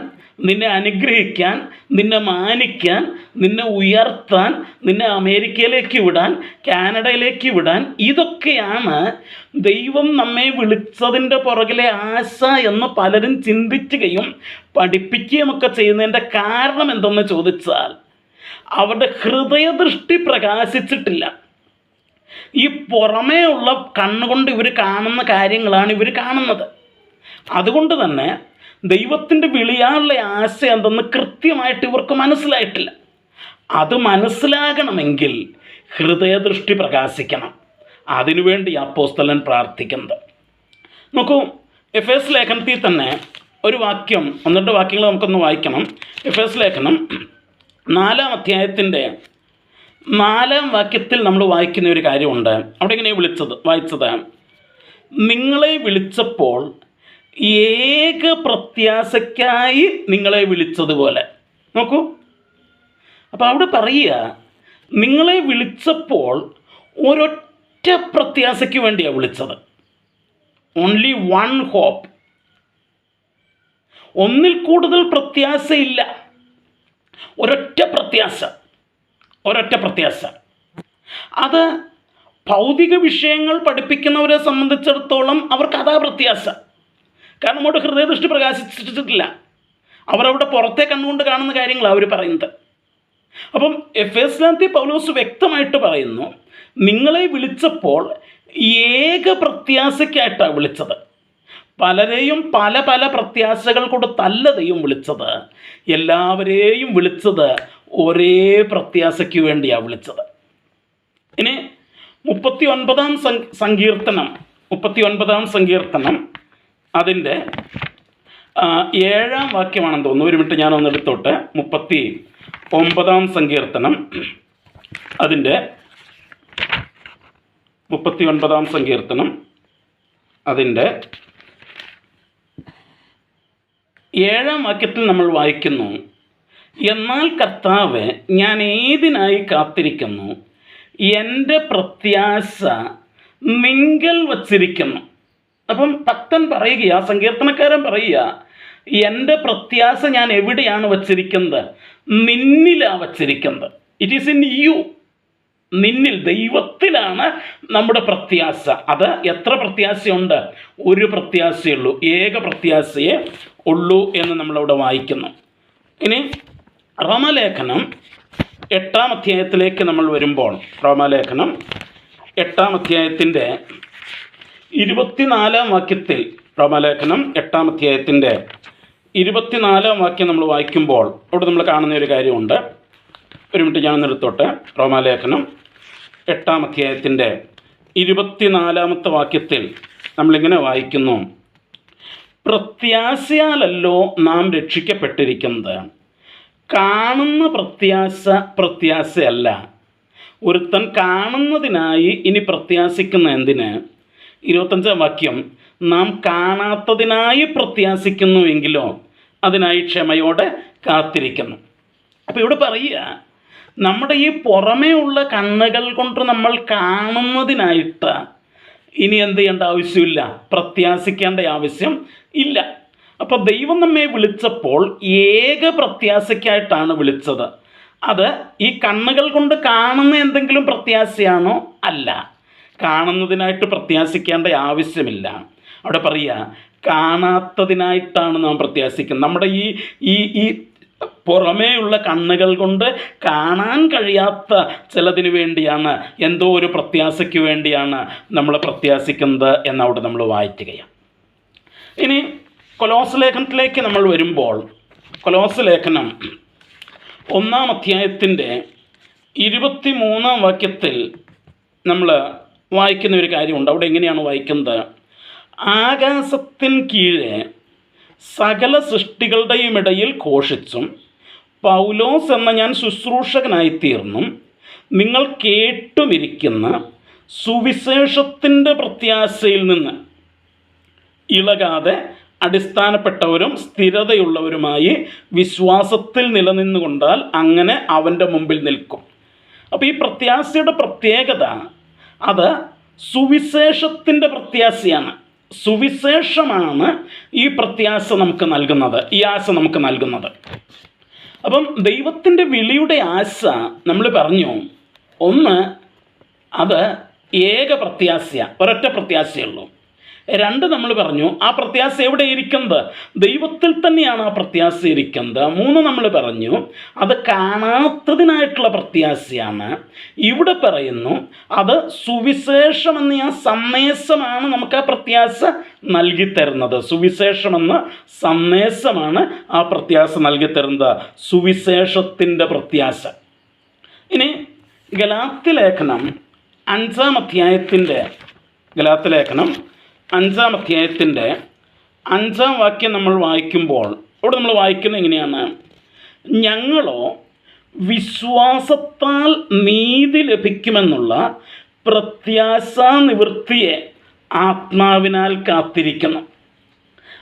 Speaker 1: നിന്നെ അനുഗ്രഹിക്കാൻ, നിന്നെ മാനിക്കാൻ, നിന്നെ ഉയർത്താൻ, നിന്നെ അമേരിക്കയിലേക്ക് വിടാൻ, കാനഡയിലേക്ക് വിടാൻ, ഇതൊക്കെയാണ് ദൈവം നമ്മെ വിളിച്ചതിൻ്റെ പുറകിലെ ആശ എന്ന് പലരും ചിന്തിക്കുകയും പഠിപ്പിക്കുകയും ഒക്കെ ചെയ്യുന്നതിൻ്റെ കാരണം എന്തെന്ന് ചോദിച്ചാൽ, അവരുടെ ഹൃദയദൃഷ്ടി പ്രകാശിച്ചിട്ടില്ല. ഈ പുറമേ ഉള്ള കണ്ണുകൊണ്ട് ഇവർ കാണുന്ന കാര്യങ്ങളാണ് ഇവർ കാണുന്നത്. അതുകൊണ്ട് തന്നെ ദൈവത്തിൻ്റെ വിളിയാനുള്ള ആശ എന്തെന്ന് കൃത്യമായിട്ട് ഇവർക്ക് മനസ്സിലായിട്ടില്ല. അത് മനസ്സിലാകണമെങ്കിൽ ഹൃദയദൃഷ്ടി പ്രകാശിക്കണം. അതിനുവേണ്ടി അപ്പോസ്തലൻ പ്രാർത്ഥിക്കുന്നത്. നോക്കൂ, എഫേസ് ലേഖനത്തിൽ തന്നെ ഒരു വാക്യം, 1-2 വാക്യങ്ങൾ നമുക്കൊന്ന് വായിക്കണം. എഫേസ് ലേഖനം 4-ാം അധ്യായത്തിൻ്റെ 4-ാം വാക്യത്തിൽ നമ്മൾ വായിക്കുന്ന ഒരു കാര്യമുണ്ട്. അവിടെ ഇങ്ങനെ വായിച്ചത് നിങ്ങളെ വിളിച്ചപ്പോൾ ഏക പ്രത്യാശയ്ക്കായി നിങ്ങളെ വിളിച്ചതുപോലെ. നോക്കൂ, അപ്പോൾ അവിടെ പറയുക, നിങ്ങളെ വിളിച്ചപ്പോൾ ഒരൊറ്റ പ്രത്യാശയ്ക്ക് വേണ്ടിയാണ് വിളിച്ചത്. Only one hope. ഒന്നിൽ കൂടുതൽ പ്രത്യാശയില്ല. ഒരൊറ്റ പ്രത്യാശ. അത് ഭൗതിക വിഷയങ്ങൾ പഠിപ്പിക്കുന്നവരെ സംബന്ധിച്ചിടത്തോളം അവർക്ക് അതാ പ്രത്യാശ. കാരണം അവിടെ ഹൃദയദൃഷ്ടി പ്രകാശിച്ചിട്ടില്ല. അവരവിടെ പുറത്തെ കണ്ണുകൊണ്ട് കാണുന്ന കാര്യങ്ങളാണ് അവർ പറയുന്നത്. അപ്പം എഫേസ്യൻസിൽ പൗലോസ് വ്യക്തമായിട്ട് പറയുന്നു, നിങ്ങളെ വിളിച്ചപ്പോൾ ഏക പ്രത്യാശയ്ക്കായിട്ടാണ് വിളിച്ചത്. പലരെയും പല പല പ്രത്യാശകൾ കൊടുത്തല്ല ദൈവം വിളിച്ചത്. എല്ലാവരെയും വിളിച്ചത് ഒരേ പ്രത്യാശയ്ക്ക് വേണ്ടിയാണ് വിളിച്ചത്. ഇനി 39-ാം സങ്കീർത്തനം അതിൻ്റെ 7-ാം വാക്യമാണെന്ന് തോന്നുന്നു. ഒരു മിനിറ്റ് ഞാനൊന്ന് എടുത്തോട്ടെ. 39-ാം സങ്കീർത്തനം അതിൻ്റെ 39-ാം സങ്കീർത്തനം അതിൻ്റെ 7-ാം വാക്യത്തിൽ നമ്മൾ വായിക്കുന്നു, എന്നാൽ കർത്താവേ, ഞാൻ ഏതിനായി കാത്തിരിക്കുന്നു, എൻ്റെ പ്രത്യാശ നിങ്കൽ വച്ചിരിക്കുന്നു. അപ്പം ഭക്തൻ പറയുക, സങ്കീർത്തനക്കാരൻ പറയുക, എൻ്റെ പ്രത്യാശ ഞാൻ എവിടെയാണ് വച്ചിരിക്കുന്നത്? നിന്നിലാണ് വച്ചിരിക്കുന്നത്. It is in you. നിന്നിൽ, ദൈവത്തിലാണ് നമ്മുടെ പ്രത്യാശ. അത് എത്ര പ്രത്യാശയുണ്ട്? ഒരു പ്രത്യാശയുള്ളൂ, ഏക പ്രത്യാശയെ ഉള്ളൂ എന്ന് നമ്മളവിടെ വായിക്കുന്നു. ഇനി റോമാലേഖനം 8-ാം അധ്യായത്തിലേക്ക് നമ്മൾ വരുമ്പോൾ, റോമാലേഖനം 8-ാം അധ്യായത്തിൻ്റെ 24-ാം വാക്യത്തിൽ, റോമാലേഖനം 8-ാം അധ്യായത്തിൻ്റെ 24-ാം വാക്യം നമ്മൾ വായിക്കുമ്പോൾ അവിടെ നമ്മൾ കാണുന്ന ഒരു കാര്യമുണ്ട്. ഒരു മിനിറ്റ് ഞാനൊന്ന് എടുത്തോട്ടെ. റോമാലേഖനം 8-ാം അധ്യായത്തിൻ്റെ 24-ാമത്തെ വാക്യത്തിൽ നമ്മളിങ്ങനെ വായിക്കുന്നു, പ്രത്യാശയാലല്ലോ നാം രക്ഷിക്കപ്പെട്ടിരിക്കുന്നത്, കാണുന്ന പ്രത്യാശയല്ല. ഒരുത്തൻ കാണുന്നതിനായി ഇനി പ്രത്യാശിക്കുന്ന എന്തിന്? 25-ാം വാക്യം, നാം കാണാത്തതിനായി പ്രത്യാശിക്കുന്നു എങ്കിലോ അതിനായി ക്ഷമയോടെ കാത്തിരിക്കുന്നു. അപ്പോൾ ഇവിടെ പറയുക, നമ്മുടെ ഈ പുറമേ ഉള്ള കണ്ണുകൾ കൊണ്ട് നമ്മൾ കാണുന്നതിനായിട്ട് ഇനി എന്ത് ചെയ്യേണ്ട ആവശ്യമില്ല, പ്രത്യാശിക്കേണ്ട ആവശ്യം ഇല്ല. അപ്പോൾ ദൈവം നമ്മെ വിളിച്ചപ്പോൾ ഏക പ്രത്യാശയ്ക്കായിട്ടാണ് വിളിച്ചത്. അത് ഈ കണ്ണുകൾ കൊണ്ട് കാണുന്ന എന്തെങ്കിലും പ്രത്യാശയാണോ? അല്ല. കാണുന്നതിനായിട്ട് പ്രത്യാശിക്കേണ്ട ആവശ്യമില്ല. അവിടെ പറയുക, കാണാത്തതിനായിട്ടാണ് നാം പ്രത്യാശിക്കുന്നത്. നമ്മുടെ ഈ പുറമേയുള്ള കണ്ണുകൾ കൊണ്ട് കാണാൻ കഴിയാത്ത ചിലതിന് വേണ്ടിയാണ്, എന്തോ ഒരു പ്രത്യാശയ്ക്ക് വേണ്ടിയാണ് നമ്മൾ പ്രത്യാശിക്കുന്നത് എന്നവിടെ നമ്മൾ വായിക്കുകയാണ്. ഇനി കൊലോസ് ലേഖനത്തിലേക്ക് നമ്മൾ വരുമ്പോൾ, കൊലോസ് ലേഖനം 1-ാം അധ്യായത്തിൻ്റെ 23-ാം വാക്യത്തിൽ നമ്മൾ വായിക്കുന്ന ഒരു കാര്യമുണ്ട്. അവിടെ എങ്ങനെയാണ് വായിക്കുന്നത്? ആകാശത്തിന് കീഴെ സകല സൃഷ്ടികളുടെയും ഇടയിൽ ഘോഷിച്ചും പൗലോസ് എന്ന ഞാൻ ശുശ്രൂഷകനായിത്തീർന്നും നിങ്ങൾ കേട്ടുമിരിക്കുന്ന സുവിശേഷത്തിൻ്റെ പ്രത്യാശയിൽ നിന്ന് ഇളകാതെ അടിസ്ഥാനപ്പെട്ടവരും സ്ഥിരതയുള്ളവരുമായി വിശ്വാസത്തിൽ നിലനിന്നുകൊണ്ടാൽ അങ്ങനെ അവൻ്റെ മുമ്പിൽ നിൽക്കും. അപ്പോൾ ഈ പ്രത്യാശയുടെ പ്രത്യേകത, അത് സുവിശേഷത്തിൻ്റെ പ്രത്യാശയാണ്. സുവിശേഷമാണ് ഈ പ്രത്യാശ നമുക്ക് നൽകുന്നത്, ഈ ആശ നമുക്ക് നൽകുന്നത്. അപ്പം ദൈവത്തിൻ്റെ വിളിയുടെ ആശ നമ്മൾ പറഞ്ഞു, ഒന്ന് അത് ഏക പ്രത്യാശയാണ്, ഒരൊറ്റ പ്രത്യാശയുള്ളൂ. രണ്ട്, നമ്മൾ പറഞ്ഞു ആ പ്രത്യാശ എവിടെ ഇരിക്കുന്നത്? ദൈവത്തിൽ തന്നെയാണ് ആ പ്രത്യാശ ഇരിക്കുന്നത്. മൂന്ന്, നമ്മൾ പറഞ്ഞു അത് കാണാത്തതിനായിട്ടുള്ള പ്രത്യാശയാണ്. ഇവിടെ പറയുന്നു അത് സുവിശേഷമെന്ന ആ സന്ദേശമാണ് നമുക്ക് ആ പ്രത്യാശ നൽകി തരുന്നത്. സുവിശേഷമെന്ന സന്ദേശമാണ് ആ പ്രത്യാശ നൽകി തരുന്നത്, സുവിശേഷത്തിൻ്റെ പ്രത്യാശ. ഇനി ഗലാത്യലേഖനം 5-ാം അധ്യായത്തിൻ്റെ 5-ാം വാക്യം നമ്മൾ വായിക്കുമ്പോൾ അവിടെ നമ്മൾ വായിക്കുന്നത് എങ്ങനെയാണ്? ഞങ്ങളോ വിശ്വാസത്താൽ നീതി ലഭിക്കുമെന്നുള്ള പ്രത്യാശാ നിവൃത്തിയെ ആത്മാവിനാൽ കാത്തിരിക്കുന്നു.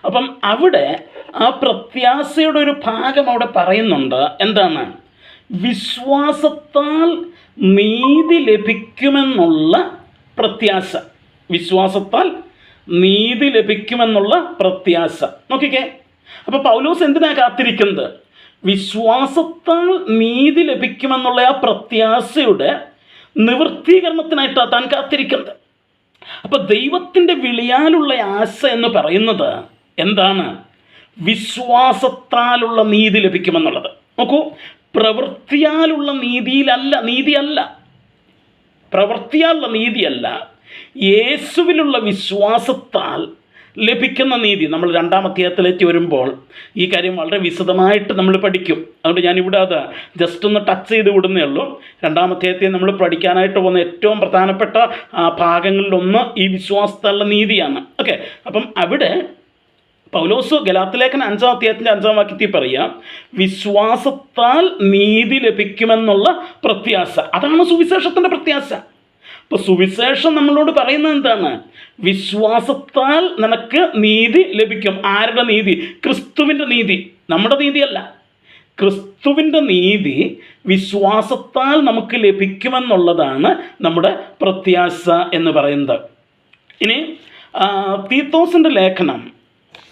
Speaker 1: അപ്പം അവിടെ ആ പ്രത്യാശയുടെ ഒരു ഭാഗം അവിടെ പറയുന്നുണ്ട്. എന്താണ്? വിശ്വാസത്താൽ നീതി ലഭിക്കുമെന്നുള്ള പ്രത്യാശ. വിശ്വാസത്താൽ നീതി ലഭിക്കുമെന്നുള്ള പ്രത്യാശ. നോക്കിക്കേ, അപ്പോൾ പൗലോസ് എന്തിനാണ് കാത്തിരിക്കുന്നത്? വിശ്വാസത്താൽ നീതി ലഭിക്കുമെന്നുള്ള ആ പ്രത്യാശയുടെ നിവൃത്തീകരണത്തിനായിട്ടാണ് താൻ കാത്തിരിക്കുന്നത്. അപ്പോൾ ദൈവത്തിൻ്റെ വിളിയാലുള്ള ആശ എന്ന് പറയുന്നത് എന്താണ്? വിശ്വാസത്താലുള്ള നീതി ലഭിക്കുമെന്നുള്ളത്. നോക്കൂ, പ്രവൃത്തിയാലുള്ള നീതിയല്ല, പ്രവൃത്തിയാലുള്ള നീതിയല്ല, യേശുവിലുള്ള വിശ്വാസത്താൽ ലഭിക്കുന്ന നീതി. നമ്മൾ 2-ാം അധ്യായത്തിലേക്ക് വരുമ്പോൾ ഈ കാര്യം വളരെ വിശദമായിട്ട് നമ്മൾ പഠിക്കും. അതുകൊണ്ട് ഞാനിവിടെ അത് ജസ്റ്റ് ഒന്ന് ടച്ച് ചെയ്ത് വിടുന്നേ ഉള്ളൂ. 2-ാം അധ്യായത്തിൽ നമ്മൾ പഠിക്കാനായിട്ട് പോകുന്ന ഏറ്റവും പ്രധാനപ്പെട്ട ഭാഗങ്ങളിലൊന്ന് ഈ വിശ്വാസത്താലുള്ള നീതിയാണ്. ഓക്കെ, അപ്പം അവിടെ പൗലോസ് ഗലാത്യലേഖനം 5-ാം അധ്യായത്തിൻ്റെ 5-ാം വാക്യത്തിൽ പറയാം, വിശ്വാസത്താൽ നീതി ലഭിക്കുമെന്നുള്ള പ്രത്യാശ. അതാണ് സുവിശേഷത്തിൻ്റെ പ്രത്യാശ. അപ്പോൾ സുവിശേഷം നമ്മളോട് പറയുന്നത് എന്താണ്? വിശ്വാസത്താൽ നിനക്ക് നീതി ലഭിക്കും. ആരുടെ നീതി? ക്രിസ്തുവിൻ്റെ നീതി, നമ്മുടെ നീതിയല്ല. ക്രിസ്തുവിൻ്റെ നീതി വിശ്വാസത്താൽ നമുക്ക് ലഭിക്കുമെന്നുള്ളതാണ് നമ്മുടെ പ്രത്യാശ എന്ന് പറയുന്നത്. ഇനി തീത്തോസിൻ്റെ ലേഖനം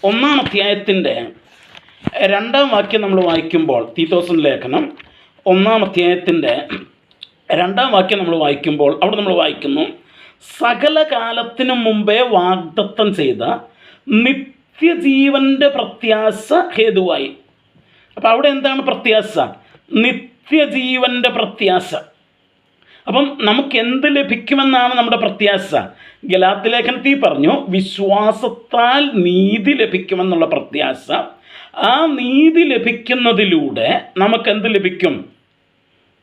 Speaker 1: 1-ാം അധ്യായത്തിൻ്റെ 2-ാം വാക്യം നമ്മൾ വായിക്കുമ്പോൾ, തീത്തോസിൻ്റെ ലേഖനം 1-ാം അധ്യായത്തിൻ്റെ 2-ാം വാക്യം നമ്മൾ വായിക്കുമ്പോൾ അവിടെ നമ്മൾ വായിക്കുന്നു, സകല കാലത്തിനു മുമ്പേ വാഗ്ദത്തം ചെയ്ത നിത്യജീവൻ്റെ പ്രത്യാശ ഹേതുവായി. അപ്പം അവിടെ എന്താണ് പ്രത്യാശ? നിത്യജീവൻ്റെ പ്രത്യാശ. അപ്പം നമുക്ക് എന്ത് ലഭിക്കുമെന്നാണ് നമ്മുടെ പ്രത്യാശ? ഗലാത്യലേഖനത്തിൽ പറഞ്ഞു വിശ്വാസത്താൽ നീതി ലഭിക്കുമെന്നുള്ള പ്രത്യാശ. ആ നീതി ലഭിക്കുന്നതിലൂടെ നമുക്കെന്ത് ലഭിക്കും?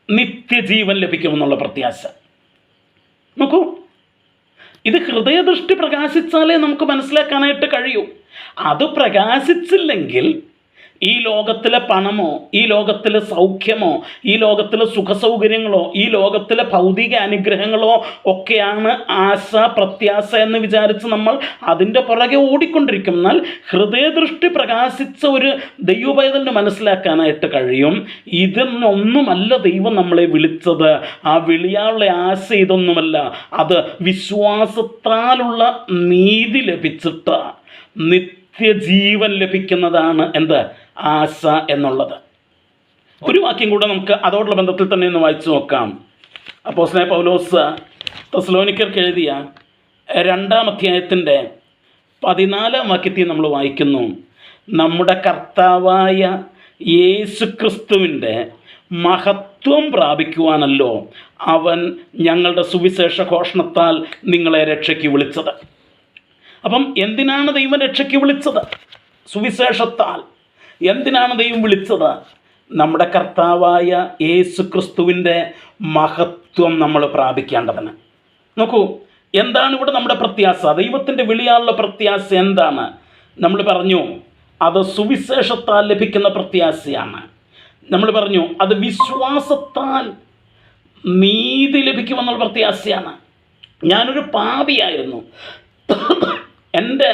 Speaker 1: നിത്യജീവൻ ലഭിക്കുമെന്നുള്ള പ്രത്യാശ. നോക്കൂ, ഇത് ഹൃദയദൃഷ്ടി പ്രകാശിച്ചാലേ നമുക്ക് മനസ്സിലാക്കാനായിട്ട് കഴിയൂ. അത് പ്രകാശിച്ചില്ലെങ്കിൽ ഈ ലോകത്തിലെ പണമോ, ഈ ലോകത്തിലെ സൗഖ്യമോ, ഈ ലോകത്തിലെ സുഖസൗകര്യങ്ങളോ, ഈ ലോകത്തിലെ ഭൗതിക അനുഗ്രഹങ്ങളോ ഒക്കെയാണ് ആശ, പ്രത്യാശ എന്ന് വിചാരിച്ച് നമ്മൾ അതിൻ്റെ പുറകെ ഓടിക്കൊണ്ടിരിക്കും. എന്നാൽ ഹൃദയദൃഷ്ടി പ്രകാശിച്ച ഒരു ദൈവപൈതലിന് മനസ്സിലാക്കാനായിട്ട് കഴിയും, ഇതിനൊന്നുമല്ല ദൈവം നമ്മളെ വിളിച്ചത്. ആ വിളിയാനുള്ള ആശ ഇതൊന്നുമല്ല, അത് വിശ്വാസത്താലുള്ള നീതി ലഭിച്ചിട്ട് നിത്യജീവൻ ലഭിക്കുന്നതാണ് എന്ത്? ആശ എന്നുള്ളത്. ഒരു വാക്യം കൂടെ നമുക്ക് അതോടുള്ള ബന്ധത്തിൽ തന്നെ ഒന്ന് വായിച്ചു നോക്കാം. അപ്പോസ്തലനായ പൗലോസ് തെസ്സലോനിക്കർക്ക് എഴുതിയ 2-ാം അധ്യായത്തിൻ്റെ 14-ാം വാക്യത്തിൽ നമ്മൾ വായിക്കുന്നു, നമ്മുടെ കർത്താവായ യേശുക്രിസ്തുവിൻ്റെ മഹത്വം പ്രാപിക്കുവാനല്ലോ അവൻ ഞങ്ങളുടെ സുവിശേഷ ഘോഷണത്താൽ നിങ്ങളെ രക്ഷയ്ക്ക് വിളിച്ചത്. അപ്പം എന്തിനാണ് ദൈവം രക്ഷയ്ക്ക് വിളിച്ചത്? സുവിശേഷത്താൽ. എന്തിനാണ് ദൈവം വിളിച്ചത്? നമ്മുടെ കർത്താവായ യേശുക്രിസ്തുവിൻ്റെ മഹത്വം നമ്മൾ പ്രാപിക്കേണ്ടതിന്. നോക്കൂ, എന്താണ് ഇവിടെ നമ്മുടെ പ്രത്യാശ? ദൈവത്തിൻ്റെ വിളിയാനുള്ള പ്രത്യാശ എന്താണ്? നമ്മൾ പറഞ്ഞു അത് സുവിശേഷത്താൽ ലഭിക്കുന്ന പ്രത്യാശയാണ്. നമ്മൾ പറഞ്ഞു അത് വിശ്വാസത്താൽ നീതി ലഭിക്കുമെന്നുള്ള പ്രത്യാശയാണ്. ഞാനൊരു പാപിയായിരുന്നു. എൻ്റെ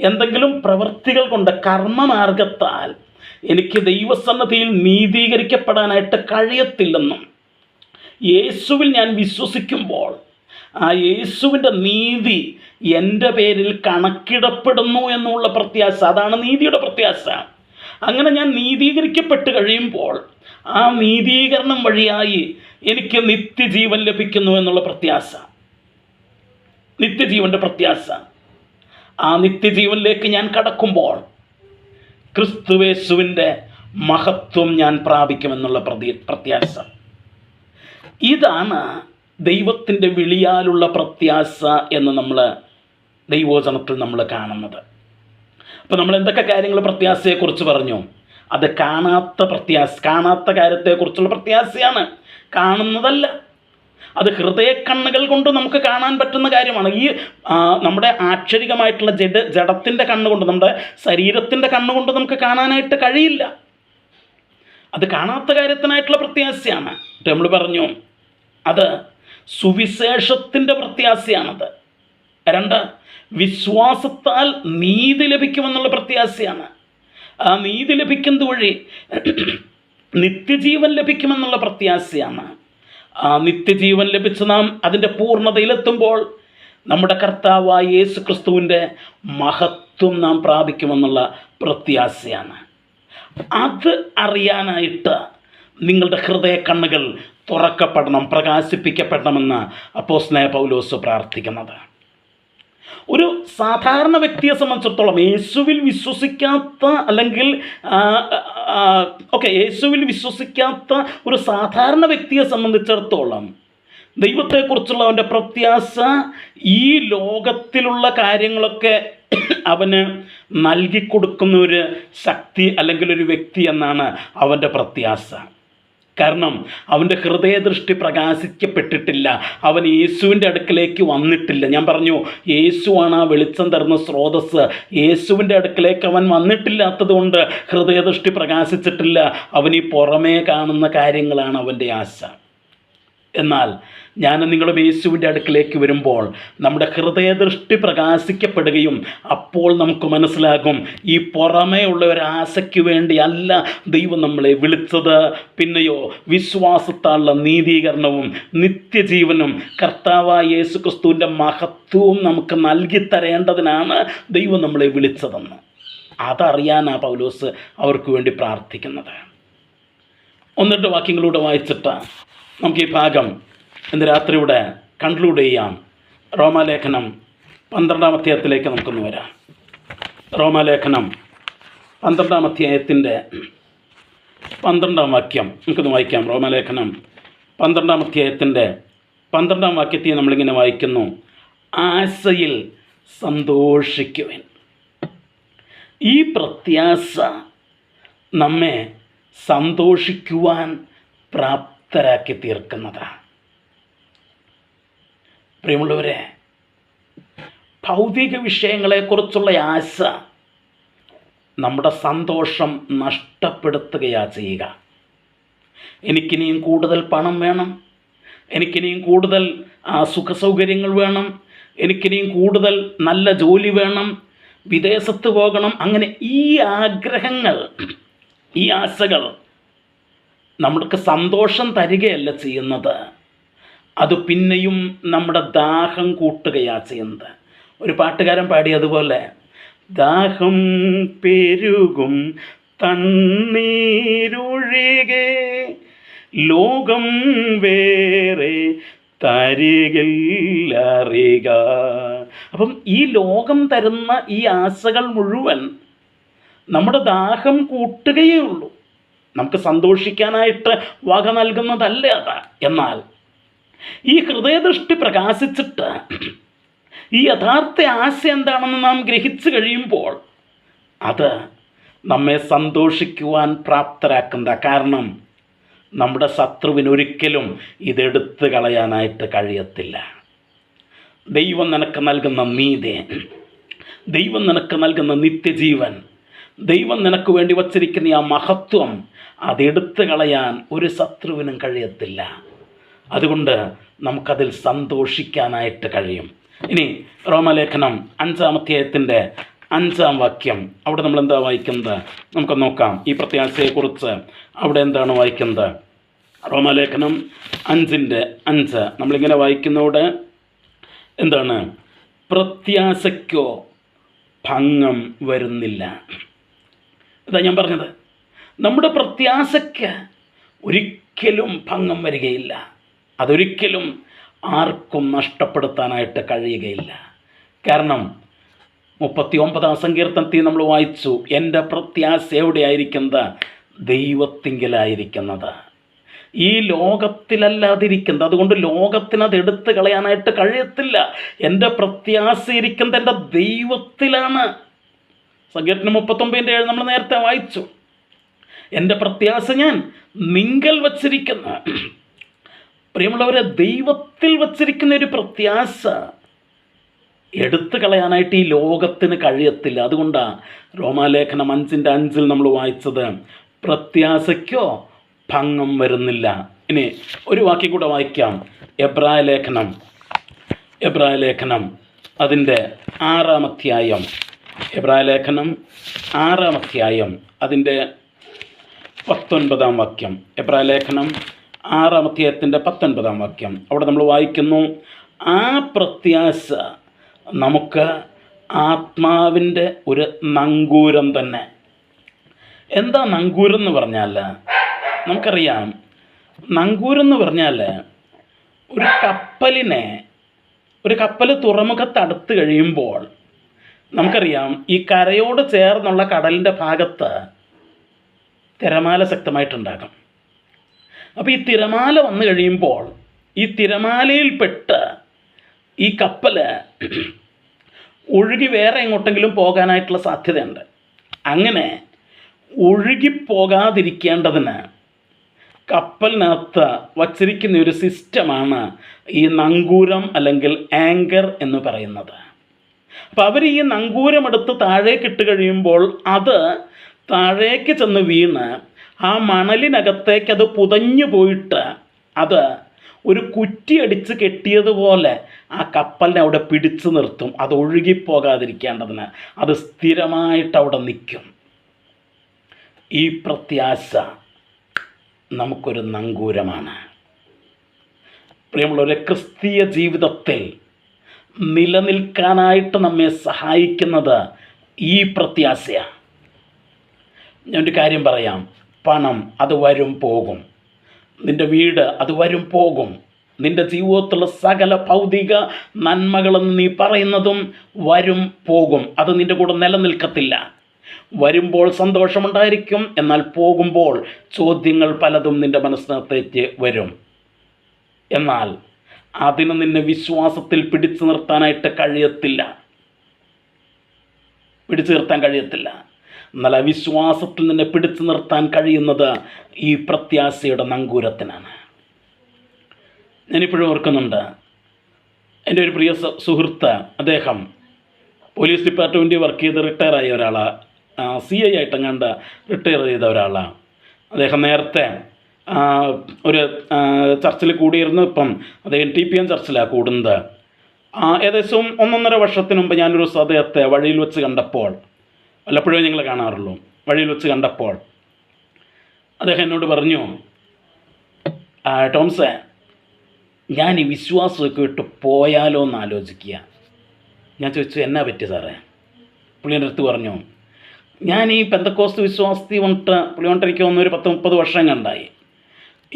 Speaker 1: എന്തെങ്കിലും പ്രവൃത്തികൾ കൊണ്ട്, കർമ്മമാർഗത്താൽ എനിക്ക് ദൈവസന്നിധിയിൽ നീതീകരിക്കപ്പെടാനായിട്ട് കഴിയത്തില്ലെന്നും യേശുവിൽ ഞാൻ വിശ്വസിക്കുമ്പോൾ ആ യേശുവിൻ്റെ നീതി എൻ്റെ പേരിൽ കണക്കിടപ്പെടുന്നു എന്നുള്ള പ്രത്യാശ, അതാണ് നീതിയുടെ പ്രത്യാശ. അങ്ങനെ ഞാൻ നീതീകരിക്കപ്പെട്ട് കഴിയുമ്പോൾ ആ നീതീകരണം വഴിയായി എനിക്ക് നിത്യജീവൻ ലഭിക്കുന്നു എന്നുള്ള പ്രത്യാശ, നിത്യജീവൻ്റെ പ്രത്യാശ. ആ നിത്യജീവനിലേക്ക് ഞാൻ കടക്കുമ്പോൾ ക്രിസ്തുവേശുവിൻ്റെ മഹത്വം ഞാൻ പ്രാപിക്കുമെന്നുള്ള പ്രത്യാശ. ഇതാണ് ദൈവത്തിൻ്റെ വിളിയാലുള്ള പ്രത്യാശ എന്ന് നമ്മൾ ദൈവവചനത്തിൽ നമ്മൾ കാണുന്നത്. അപ്പോൾ നമ്മൾ എന്തൊക്കെ കാര്യങ്ങൾ പ്രത്യാശയെക്കുറിച്ച് പറഞ്ഞു? അത് കാണാത്ത കാര്യത്തെക്കുറിച്ചുള്ള പ്രത്യാശയാണ്, കാണുന്നതല്ല. അത് ഹൃദയക്കണ്ണുകൾ കൊണ്ട് നമുക്ക് കാണാൻ പറ്റുന്ന കാര്യമാണ്. ഈ നമ്മുടെ ആക്ഷരികമായിട്ടുള്ള ജഡത്തിൻ്റെ കണ്ണുകൊണ്ട്, നമ്മുടെ ശരീരത്തിൻ്റെ കണ്ണുകൊണ്ട് നമുക്ക് കാണാനായിട്ട് കഴിയില്ല. അത് കാണാത്ത കാര്യത്തിനായിട്ടുള്ള പ്രത്യാശയാണ്. നമ്മൾ പറഞ്ഞു അത് സുവിശേഷത്തിൻ്റെ പ്രത്യാശയാണത്. 2, വിശ്വാസത്താൽ നീതി ലഭിക്കുമെന്നുള്ള പ്രത്യാശയാണ്. ആ നീതി ലഭിക്കുന്നത് വഴി നിത്യജീവൻ ലഭിക്കുമെന്നുള്ള പ്രത്യാശയാണ്. ആ നിത്യജീവൻ ലഭിച്ച് നാം അതിൻ്റെ പൂർണ്ണതയിലെത്തുമ്പോൾ നമ്മുടെ കർത്താവായ യേശു ക്രിസ്തുവിൻ്റെ മഹത്വം നാം പ്രാപിക്കുമെന്നുള്ള പ്രത്യാശയാണ്. അത് അറിയാനായിട്ട് നിങ്ങളുടെ ഹൃദയ കണ്ണുകൾ തുറക്കപ്പെടണം, പ്രകാശിപ്പിക്കപ്പെടണമെന്ന് അപ്പോസ്തലനായ പൗലോസ് പ്രാർത്ഥിക്കുന്നത്. ഒരു സാധാരണ വ്യക്തിയെ സംബന്ധിച്ചിടത്തോളം, യേശുവിൽ വിശ്വസിക്കാത്ത അല്ലെങ്കിൽ യേശുവിൽ വിശ്വസിക്കാത്ത ഒരു സാധാരണ വ്യക്തിയെ സംബന്ധിച്ചിടത്തോളം ദൈവത്തെക്കുറിച്ചുള്ള അവൻ്റെ പ്രത്യാശ ഈ ലോകത്തിലുള്ള കാര്യങ്ങളൊക്കെ അവന് നൽകിക്കൊടുക്കുന്ന ഒരു ശക്തി അല്ലെങ്കിൽ ഒരു വ്യക്തി എന്നാണ് അവൻ്റെ പ്രത്യാശ. കാരണം അവൻ്റെ ഹൃദയദൃഷ്ടി പ്രകാശിക്കപ്പെട്ടിട്ടില്ല, അവൻ യേശുവിൻ്റെ അടുക്കലേക്ക് വന്നിട്ടില്ല. ഞാൻ പറഞ്ഞു, യേശുവാണ് ആ വെളിച്ചം തരുന്ന സ്രോതസ്സ്. യേശുവിൻ്റെ അടുക്കലേക്ക് അവൻ വന്നിട്ടില്ലാത്തത് കൊണ്ട് ഹൃദയദൃഷ്ടി പ്രകാശിച്ചിട്ടില്ല. അവൻ ഈ പുറമേ കാണുന്ന കാര്യങ്ങളാണ് അവൻ്റെ ആശ. എന്നാൽ ഞാൻ നിങ്ങളും യേശുവിൻ്റെ അടുക്കിലേക്ക് വരുമ്പോൾ നമ്മുടെ ഹൃദയദൃഷ്ടി പ്രകാശിക്കപ്പെടുകയും അപ്പോൾ നമുക്ക് മനസ്സിലാകും ഈ പുറമേ ഉള്ള ഒരാശയ്ക്ക് വേണ്ടിയല്ല ദൈവം നമ്മളെ വിളിച്ചത്. പിന്നെയോ വിശ്വാസത്താലുള്ള നീതീകരണവും നിത്യജീവനും കർത്താവായ യേശു ക്രിസ്തുവിൻ്റെ മഹത്വവും നമുക്ക് നൽകിത്തരേണ്ടതിനാണ് ദൈവം നമ്മളെ വിളിച്ചതെന്ന്. അതറിയാനാണ് പൗലോസ് അവർക്ക് വേണ്ടി പ്രാർത്ഥിക്കുന്നത്. 1-2 വാക്യങ്ങളിലൂടെ വായിച്ചിട്ട് നമുക്ക് ഈ ഭാഗം ഇന്ന് രാത്രിയുടെ കൺക്ലൂഡ് ചെയ്യാം. റോമാലേഖനം 12-ാം അധ്യായത്തിലേക്ക് നമുക്കൊന്ന് വരാം. റോമാലേഖനം 12-ാം അധ്യായത്തിൻ്റെ 12-ാം വാക്യം നമുക്കൊന്ന് വായിക്കാം. റോമാലേഖനം 12-ാം അധ്യായത്തിൻ്റെ 12-ാം വാക്യത്തെ നമ്മളിങ്ങനെ വായിക്കുന്നു: ആശയിൽ സന്തോഷിക്കുവിൻ. ഈ പ്രത്യാശ നമ്മെ സന്തോഷിക്കുവാൻ പ്രാപ്തരാക്കി തീർക്കുന്നതാണ്. പ്രിയമുള്ളവരെ, ഭൗതിക വിഷയങ്ങളെക്കുറിച്ചുള്ള ആശ നമ്മുടെ സന്തോഷം നഷ്ടപ്പെടുത്തുകയാണ് ചെയ്യുക. എനിക്കിനിയും കൂടുതൽ പണം വേണം, എനിക്കിനിയും കൂടുതൽ സുഖസൗകര്യങ്ങൾ വേണം, എനിക്കിനിയും കൂടുതൽ നല്ല ജോലി വേണം, വിദേശത്ത് പോകണം. അങ്ങനെ ഈ ആഗ്രഹങ്ങൾ, ഈ ആശകൾ നമുക്ക് സന്തോഷം തരികയല്ല ചെയ്യുന്നത്, അത് പിന്നെയും നമ്മുടെ ദാഹം കൂട്ടുകയാണ് ചെയ്യുന്നത്. ഒരു പാട്ടുകാരൻ പാടിയതുപോലെ, ദാഹം പെരുകും തണ്ണീരൊഴികെ ലോകം വേറെ തരികില്ലറിയുക. അപ്പം ഈ ലോകം തരുന്ന ഈ ആശകൾ മുഴുവൻ നമ്മുടെ ദാഹം കൂട്ടുകയേ ഉള്ളൂ, നമുക്ക് സന്തോഷിക്കാനായിട്ട് വക നൽകുന്നതല്ല അത്. എന്നാൽ ഈ ഹൃദയദൃഷ്ടി പ്രകാശിച്ചിട്ട് ഈ യഥാർത്ഥ ആശ എന്താണെന്ന് നാം ഗ്രഹിച്ചു കഴിയുമ്പോൾ അത് നമ്മെ സന്തോഷിക്കുവാൻ പ്രാപ്തരാക്കുന്ന. കാരണം നമ്മുടെ ശത്രുവിനൊരിക്കലും ഇതെടുത്ത് കളയാനായിട്ട് കഴിയത്തില്ല. ദൈവം നിനക്ക് നൽകുന്ന നീതി, ദൈവം നിനക്ക് നൽകുന്ന നിത്യജീവൻ, ദൈവം നിനക്ക് വേണ്ടി വച്ചിരിക്കുന്ന ആ മഹത്വം അതെടുത്ത് കളയാൻ ഒരു ശത്രുവിനും കഴിയത്തില്ല. അതുകൊണ്ട് നമുക്കതിൽ സന്തോഷിക്കാനായിട്ട് കഴിയും. ഇനി റോമാലേഖനം 5-ാം അധ്യായത്തിൻ്റെ 5-ാം വാക്യം, അവിടെ നമ്മൾ എന്താ വായിക്കുന്നത് നമുക്ക് നോക്കാം. ഈ പ്രത്യാശയെക്കുറിച്ച് അവിടെ എന്താണ് വായിക്കുന്നത്? റോമാലേഖനം 5:5 നമ്മളിങ്ങനെ വായിക്കുന്നതോടെ എന്താണ്? പ്രത്യാശയ്ക്കോ ഭംഗം വരുന്നില്ല. ഇതാ ഞാൻ പറഞ്ഞത്, നമ്മുടെ പ്രത്യാശയ്ക്ക് ഒരിക്കലും ഭംഗം വരികയില്ല. അതൊരിക്കലും ആർക്കും നഷ്ടപ്പെടുത്താനായിട്ട് കഴിയുകയില്ല. കാരണം 39 സങ്കീർത്തനത്തിൽ നമ്മൾ വായിച്ചു, എൻ്റെ പ്രത്യാശ എവിടെയായിരിക്കുന്നത്? ദൈവത്തിങ്കലായിരിക്കുന്നത്, ഈ ലോകത്തിലല്ലാതിരിക്കുന്നത്. അതുകൊണ്ട് ലോകത്തിനത് എടുത്തു കളയാനായിട്ട് കഴിയത്തില്ല. എൻ്റെ പ്രത്യാശ ഇരിക്കുന്നത് എൻ്റെ ദൈവത്തിലാണ്. സങ്കീർത്തനം 39:7 നമ്മൾ നേരത്തെ വായിച്ചു. എൻ്റെ പ്രത്യാശ ഞാൻ നിങ്കൽ വച്ചിരിക്കുന്ന. പ്രിയമുള്ളവരെ, ദൈവത്തിൽ വച്ചിരിക്കുന്ന ഒരു പ്രത്യാശ എടുത്തു കളയാനായിട്ട് ഈ ലോകത്തിന് കഴിയത്തില്ല. അതുകൊണ്ടാണ് റോമാലേഖനം 5:5 നമ്മൾ വായിച്ചത്, പ്രത്യാശയ്ക്കോ ഭംഗം വരുന്നില്ല. ഇനി ഒരു വാക്യം കൂടെ വായിക്കാം. എബ്രായ ലേഖനം അതിൻ്റെ 6-ാം അധ്യായം. എബ്രായ ലേഖനം 6-ാം അധ്യായം അതിൻ്റെ 19-ാം വാക്യം. എബ്രായ ലേഖനം 6-ാം അധ്യായത്തിൻ്റെ 19-ാം വാക്യം. അവിടെ നമ്മൾ വായിക്കുന്നു, ആ പ്രത്യാശ നമുക്ക് ആത്മാവിൻ്റെ ഒരു നങ്കൂരം തന്നെ. എന്താ നങ്കൂരം എന്ന് പറഞ്ഞാൽ? നമുക്കറിയാം, നങ്കൂരം എന്ന് പറഞ്ഞാൽ ഒരു കപ്പൽ തുറമുഖത്ത് അടുത്ത് കഴിയുമ്പോൾ നമുക്കറിയാം, ഈ കരയോട് ചേർന്നുള്ള കടലിൻ്റെ ഭാഗത്ത് തിരമാല ശക്തമായിട്ടുണ്ടാകും. അപ്പോൾ ഈ തിരമാല വന്നു കഴിയുമ്പോൾ ഈ തിരമാലയിൽപ്പെട്ട് ഈ കപ്പൽ ഒഴുകി വേറെ എങ്ങോട്ടെങ്കിലും പോകാനായിട്ടുള്ള സാധ്യതയുണ്ട്. അങ്ങനെ ഒഴുകിപ്പോകാതിരിക്കേണ്ടതിന് കപ്പലിനകത്ത് വച്ചിരിക്കുന്ന ഒരു സിസ്റ്റമാണ് ഈ നങ്കൂരം അല്ലെങ്കിൽ ആങ്കർ എന്ന് പറയുന്നത്. അപ്പോൾ അവർ ഈ നങ്കൂരം എടുത്ത് താഴേക്ക് ഇട്ട് കഴിയുമ്പോൾ അത് താഴേക്ക് ചെന്ന് വീണ് ആ മണലിനകത്തേക്ക് അത് പുതഞ്ഞു പോയിട്ട് അത് ഒരു കുറ്റിയടിച്ച് കെട്ടിയതുപോലെ ആ കപ്പലിനെ അവിടെ പിടിച്ചു നിർത്തും. അത് ഒഴുകിപ്പോകാതിരിക്കേണ്ടതിന് അത് സ്ഥിരമായിട്ട് അവിടെ നിൽക്കും. ഈ പ്രത്യാശ നമുക്കൊരു നങ്കൂരമാണ്. പ്രിയമുള്ളവരെ, ക്രിസ്തീയ ജീവിതത്തിൽ നിലനിൽക്കാനായിട്ട് നമ്മെ സഹായിക്കുന്നത് ഈ പ്രത്യാശയാണ്. ഞാനൊരു കാര്യം പറയാം, പണം അത് വരും പോകും, നിൻ്റെ വീട് അത് വരും പോകും, നിൻ്റെ ജീവിതത്തിലുള്ള സകല ഭൗതിക നന്മകളെന്ന് നീ പറയുന്നതും വരും പോകും. അത് നിൻ്റെ കൂടെ നിലനിൽക്കത്തില്ല. വരുമ്പോൾ സന്തോഷമുണ്ടായിരിക്കും, എന്നാൽ പോകുമ്പോൾ ചോദ്യങ്ങൾ പലതും നിൻ്റെ മനസ്സിനകത്തേക്ക് വരും. എന്നാൽ അതിന് നിന്നെ വിശ്വാസത്തിൽ പിടിച്ചു നിർത്താനായിട്ട് കഴിയത്തില്ല. എന്നാൽ ആ വിശ്വാസത്തിൽ നിന്നെ പിടിച്ചു നിർത്താൻ കഴിയുന്നത് ഈ പ്രത്യാശയുടെ നങ്കൂരത്തിനാണ്. ഞാനിപ്പോഴും ഓർക്കുന്നുണ്ട്, എൻ്റെ ഒരു പ്രിയ സുഹൃത്ത്, അദ്ദേഹം പോലീസ് ഡിപ്പാർട്ട്മെൻറ്റിൽ വർക്ക് ചെയ്ത് റിട്ടയറായ ഒരാളാണ്. CI ആയിട്ടെങ്ങാണ്ട് റിട്ടയർ ചെയ്ത ഒരാളാണ്. അദ്ദേഹം നേരത്തെ ഒരു ചർച്ചിൽ കൂടിയിരുന്നു. ഇപ്പം അദ്ദേഹം TPM ചർച്ചിലാണ് കൂടുന്നത്. ഏകദേശം 1.5 വർഷത്തിന് മുമ്പ് ഞാനൊരു അദ്ദേഹത്തെ വഴിയിൽ വെച്ച് കണ്ടപ്പോൾ, വല്ലപ്പോഴും ഞങ്ങൾ കാണാറുള്ളൂ, വഴിയിൽ വെച്ച് കണ്ടപ്പോൾ അദ്ദേഹം എന്നോട് പറഞ്ഞു, ടോംസേ, ഞാൻ ഈ വിശ്വാസമൊക്കെ വിട്ട് പോയാലോ എന്ന് ആലോചിക്കുക. ഞാൻ ചോദിച്ചു, എന്നാ പറ്റി സാറേ? പുള്ളി എൻ്റെ അടുത്ത് പറഞ്ഞു, ഞാൻ ഈ പെന്തക്കോസ്ത് വിശ്വാസത്തിൽ പുള്ളി എനിക്ക് തോന്നുന്നു ഒരു 10-30 വർഷം കണ്ടായി.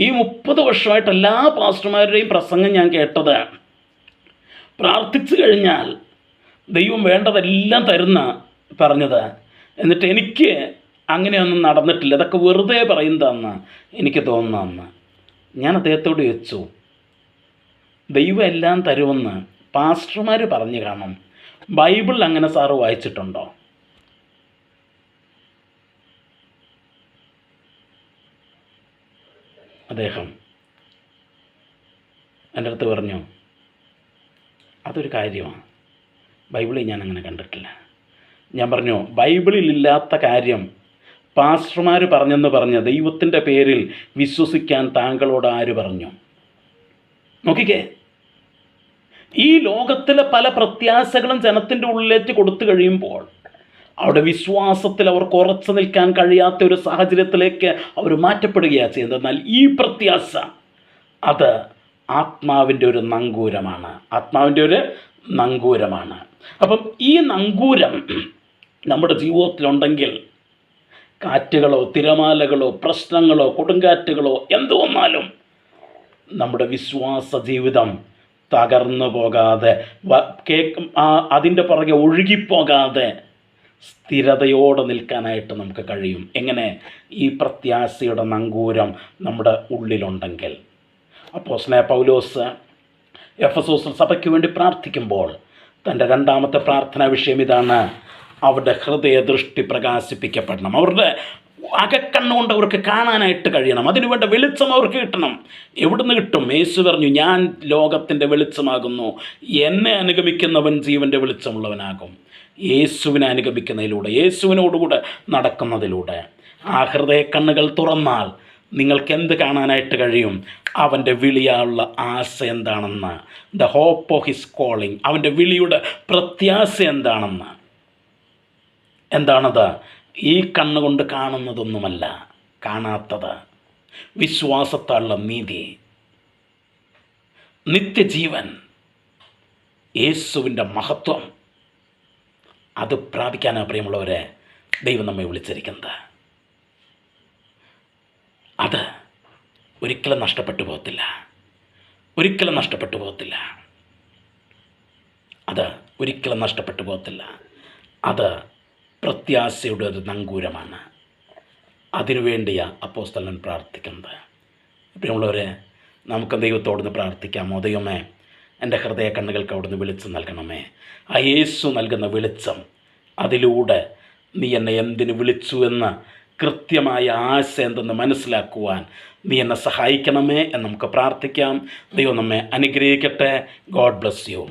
Speaker 1: ഈ 30 വർഷമായിട്ട് എല്ലാ പാസ്റ്റർമാരുടെയും പ്രസംഗം ഞാൻ കേട്ടത്, പ്രാർത്ഥിച്ചു കഴിഞ്ഞാൽ ദൈവം വേണ്ടതെല്ലാം തരുന്ന പറഞ്ഞത്. എന്നിട്ട് എനിക്ക് അങ്ങനെയൊന്നും നടന്നിട്ടില്ല, ഇതൊക്കെ വെറുതെ പറയുന്നതെന്ന് എനിക്ക് തോന്നുന്നതെന്ന്. ഞാൻ അദ്ദേഹത്തോട് ചോദിച്ചു, ദൈവം എല്ലാം തരുമെന്ന് പാസ്റ്റർമാർ പറഞ്ഞു കാണും, ബൈബിളിൽ അങ്ങനെ സാറ് വായിച്ചിട്ടുണ്ടോ? അദ്ദേഹം എൻ്റെ അടുത്ത് പറഞ്ഞു, അതൊരു കാര്യമാണ്, ബൈബിളിൽ ഞാൻ അങ്ങനെ കണ്ടിട്ടില്ല. ഞാൻ പറഞ്ഞു, ബൈബിളിലില്ലാത്ത കാര്യം പാസ്റ്റർമാർ പറഞ്ഞെന്ന് ദൈവത്തിൻ്റെ പേരിൽ വിശ്വസിക്കാൻ താങ്കളോട് ആര് പറഞ്ഞു? നോക്കിക്കേ, ഈ ലോകത്തിലെ പല പ്രത്യാശകളും ജനത്തിൻ്റെ ഉള്ളിലേക്ക് കൊടുത്തു കഴിയുമ്പോൾ അവിടെ വിശ്വാസത്തിൽ അവർക്ക് ഉറച്ചു നിൽക്കാൻ കഴിയാത്ത ഒരു സാഹചര്യത്തിലേക്ക് അവർ മാറ്റപ്പെടുകയാണ് ചെയ്യുന്നത്. എന്നാൽ ഈ പ്രത്യാശ അത് ആത്മാവിൻ്റെ ഒരു നങ്കൂരമാണ്. അപ്പം ഈ നങ്കൂരം നമ്മുടെ ജീവിതത്തിലുണ്ടെങ്കിൽ കാറ്റുകളോ തിരമാലകളോ പ്രശ്നങ്ങളോ കൊടുങ്കാറ്റുകളോ എന്ത് വന്നാലും നമ്മുടെ വിശ്വാസ ജീവിതം തകർന്നു പോകാതെ അതിൻ്റെ പുറകെ ഒഴുകിപ്പോകാതെ സ്ഥിരതയോടെ നിൽക്കാനായിട്ട് നമുക്ക് കഴിയും. എങ്ങനെ? ഈ പ്രത്യാശയുടെ നങ്കൂരം നമ്മുടെ ഉള്ളിലുണ്ടെങ്കിൽ. അപ്പോസ്തലനായ പൗലോസ് എഫെസോസ് സഭയ്ക്ക് വേണ്ടി പ്രാർത്ഥിക്കുമ്പോൾ തൻ്റെ രണ്ടാമത്തെ പ്രാർത്ഥനാ വിഷയം ഇതാണ്: അവരുടെ ഹൃദയദൃഷ്ടി പ്രകാശിപ്പിക്കപ്പെടണം. അവരുടെ അകക്കണ്ണുകൊണ്ട് അവർക്ക് കാണാനായിട്ട് കഴിയണം. അതിനുവേണ്ട വെളിച്ചം അവർക്ക് കിട്ടണം. എവിടുന്ന് കിട്ടും? യേശു പറഞ്ഞു, ഞാൻ ലോകത്തിൻ്റെ വെളിച്ചമാകുന്നു, എന്നെ അനുഗമിക്കുന്നവൻ ജീവൻ്റെ വെളിച്ചമുള്ളവനാകും. യേശുവിനെ അനുഗമിക്കുന്നതിലൂടെ, യേശുവിനോടുകൂടെ നടക്കുന്നതിലൂടെ ആ ഹൃദയ കണ്ണുകൾ തുറന്നാൽ നിങ്ങൾക്ക് എന്ത് കാണാനായിട്ട് കഴിയും? അവൻ്റെ വിളിയുള്ള ആശ എന്താണെന്ന്, the hope of his calling, അവൻ്റെ വിളിയുടെ പ്രത്യാശ എന്താണെന്ന്. എന്താണത്? ഈ കണ്ണുകൊണ്ട് കാണുന്നതൊന്നുമല്ല, കാണാത്തത് വിശ്വാസത്താലുള്ള നീതി, നിത്യജീവൻ, യേശുവിൻ്റെ മഹത്വം. അത് പ്രാപിക്കാനാണ് പ്രിയമുള്ളവരെ ദൈവം നമ്മെ വിളിച്ചിരിക്കുന്നത്. അത് ഒരിക്കലും നഷ്ടപ്പെട്ടു പോകത്തില്ല, ഒരിക്കലും നഷ്ടപ്പെട്ടു പോകത്തില്ല. അത് ഒരിക്കലും നഷ്ടപ്പെട്ടു പോകത്തില്ല. അത് പ്രത്യാശയുടെ ഒരു നങ്കൂരമാണ്. അതിനുവേണ്ടിയാണ് അപ്പോസ്തലൻ പ്രാർത്ഥിക്കുന്നത്. പ്രിയമുള്ളവരെ, നമുക്ക് ദൈവത്തോടൊന്ന് പ്രാർത്ഥിക്കാമോ? ദൈവമേ, എൻ്റെ ഹൃദയ കണ്ണുകൾക്ക് അവിടുന്ന് വെളിച്ചം നൽകണമേ. ആ യേശു നൽകുന്ന വെളിച്ചം, അതിലൂടെ നീ എന്നെ എന്തിനു വിളിച്ചു എന്ന് കൃത്യമായ ആശ എന്തെന്ന് മനസ്സിലാക്കുവാൻ നീ എന്നെ സഹായിക്കണമേ എന്ന് നമുക്ക് പ്രാർത്ഥിക്കാം. ദൈവം നമ്മെ അനുഗ്രഹിക്കട്ടെ. God bless you.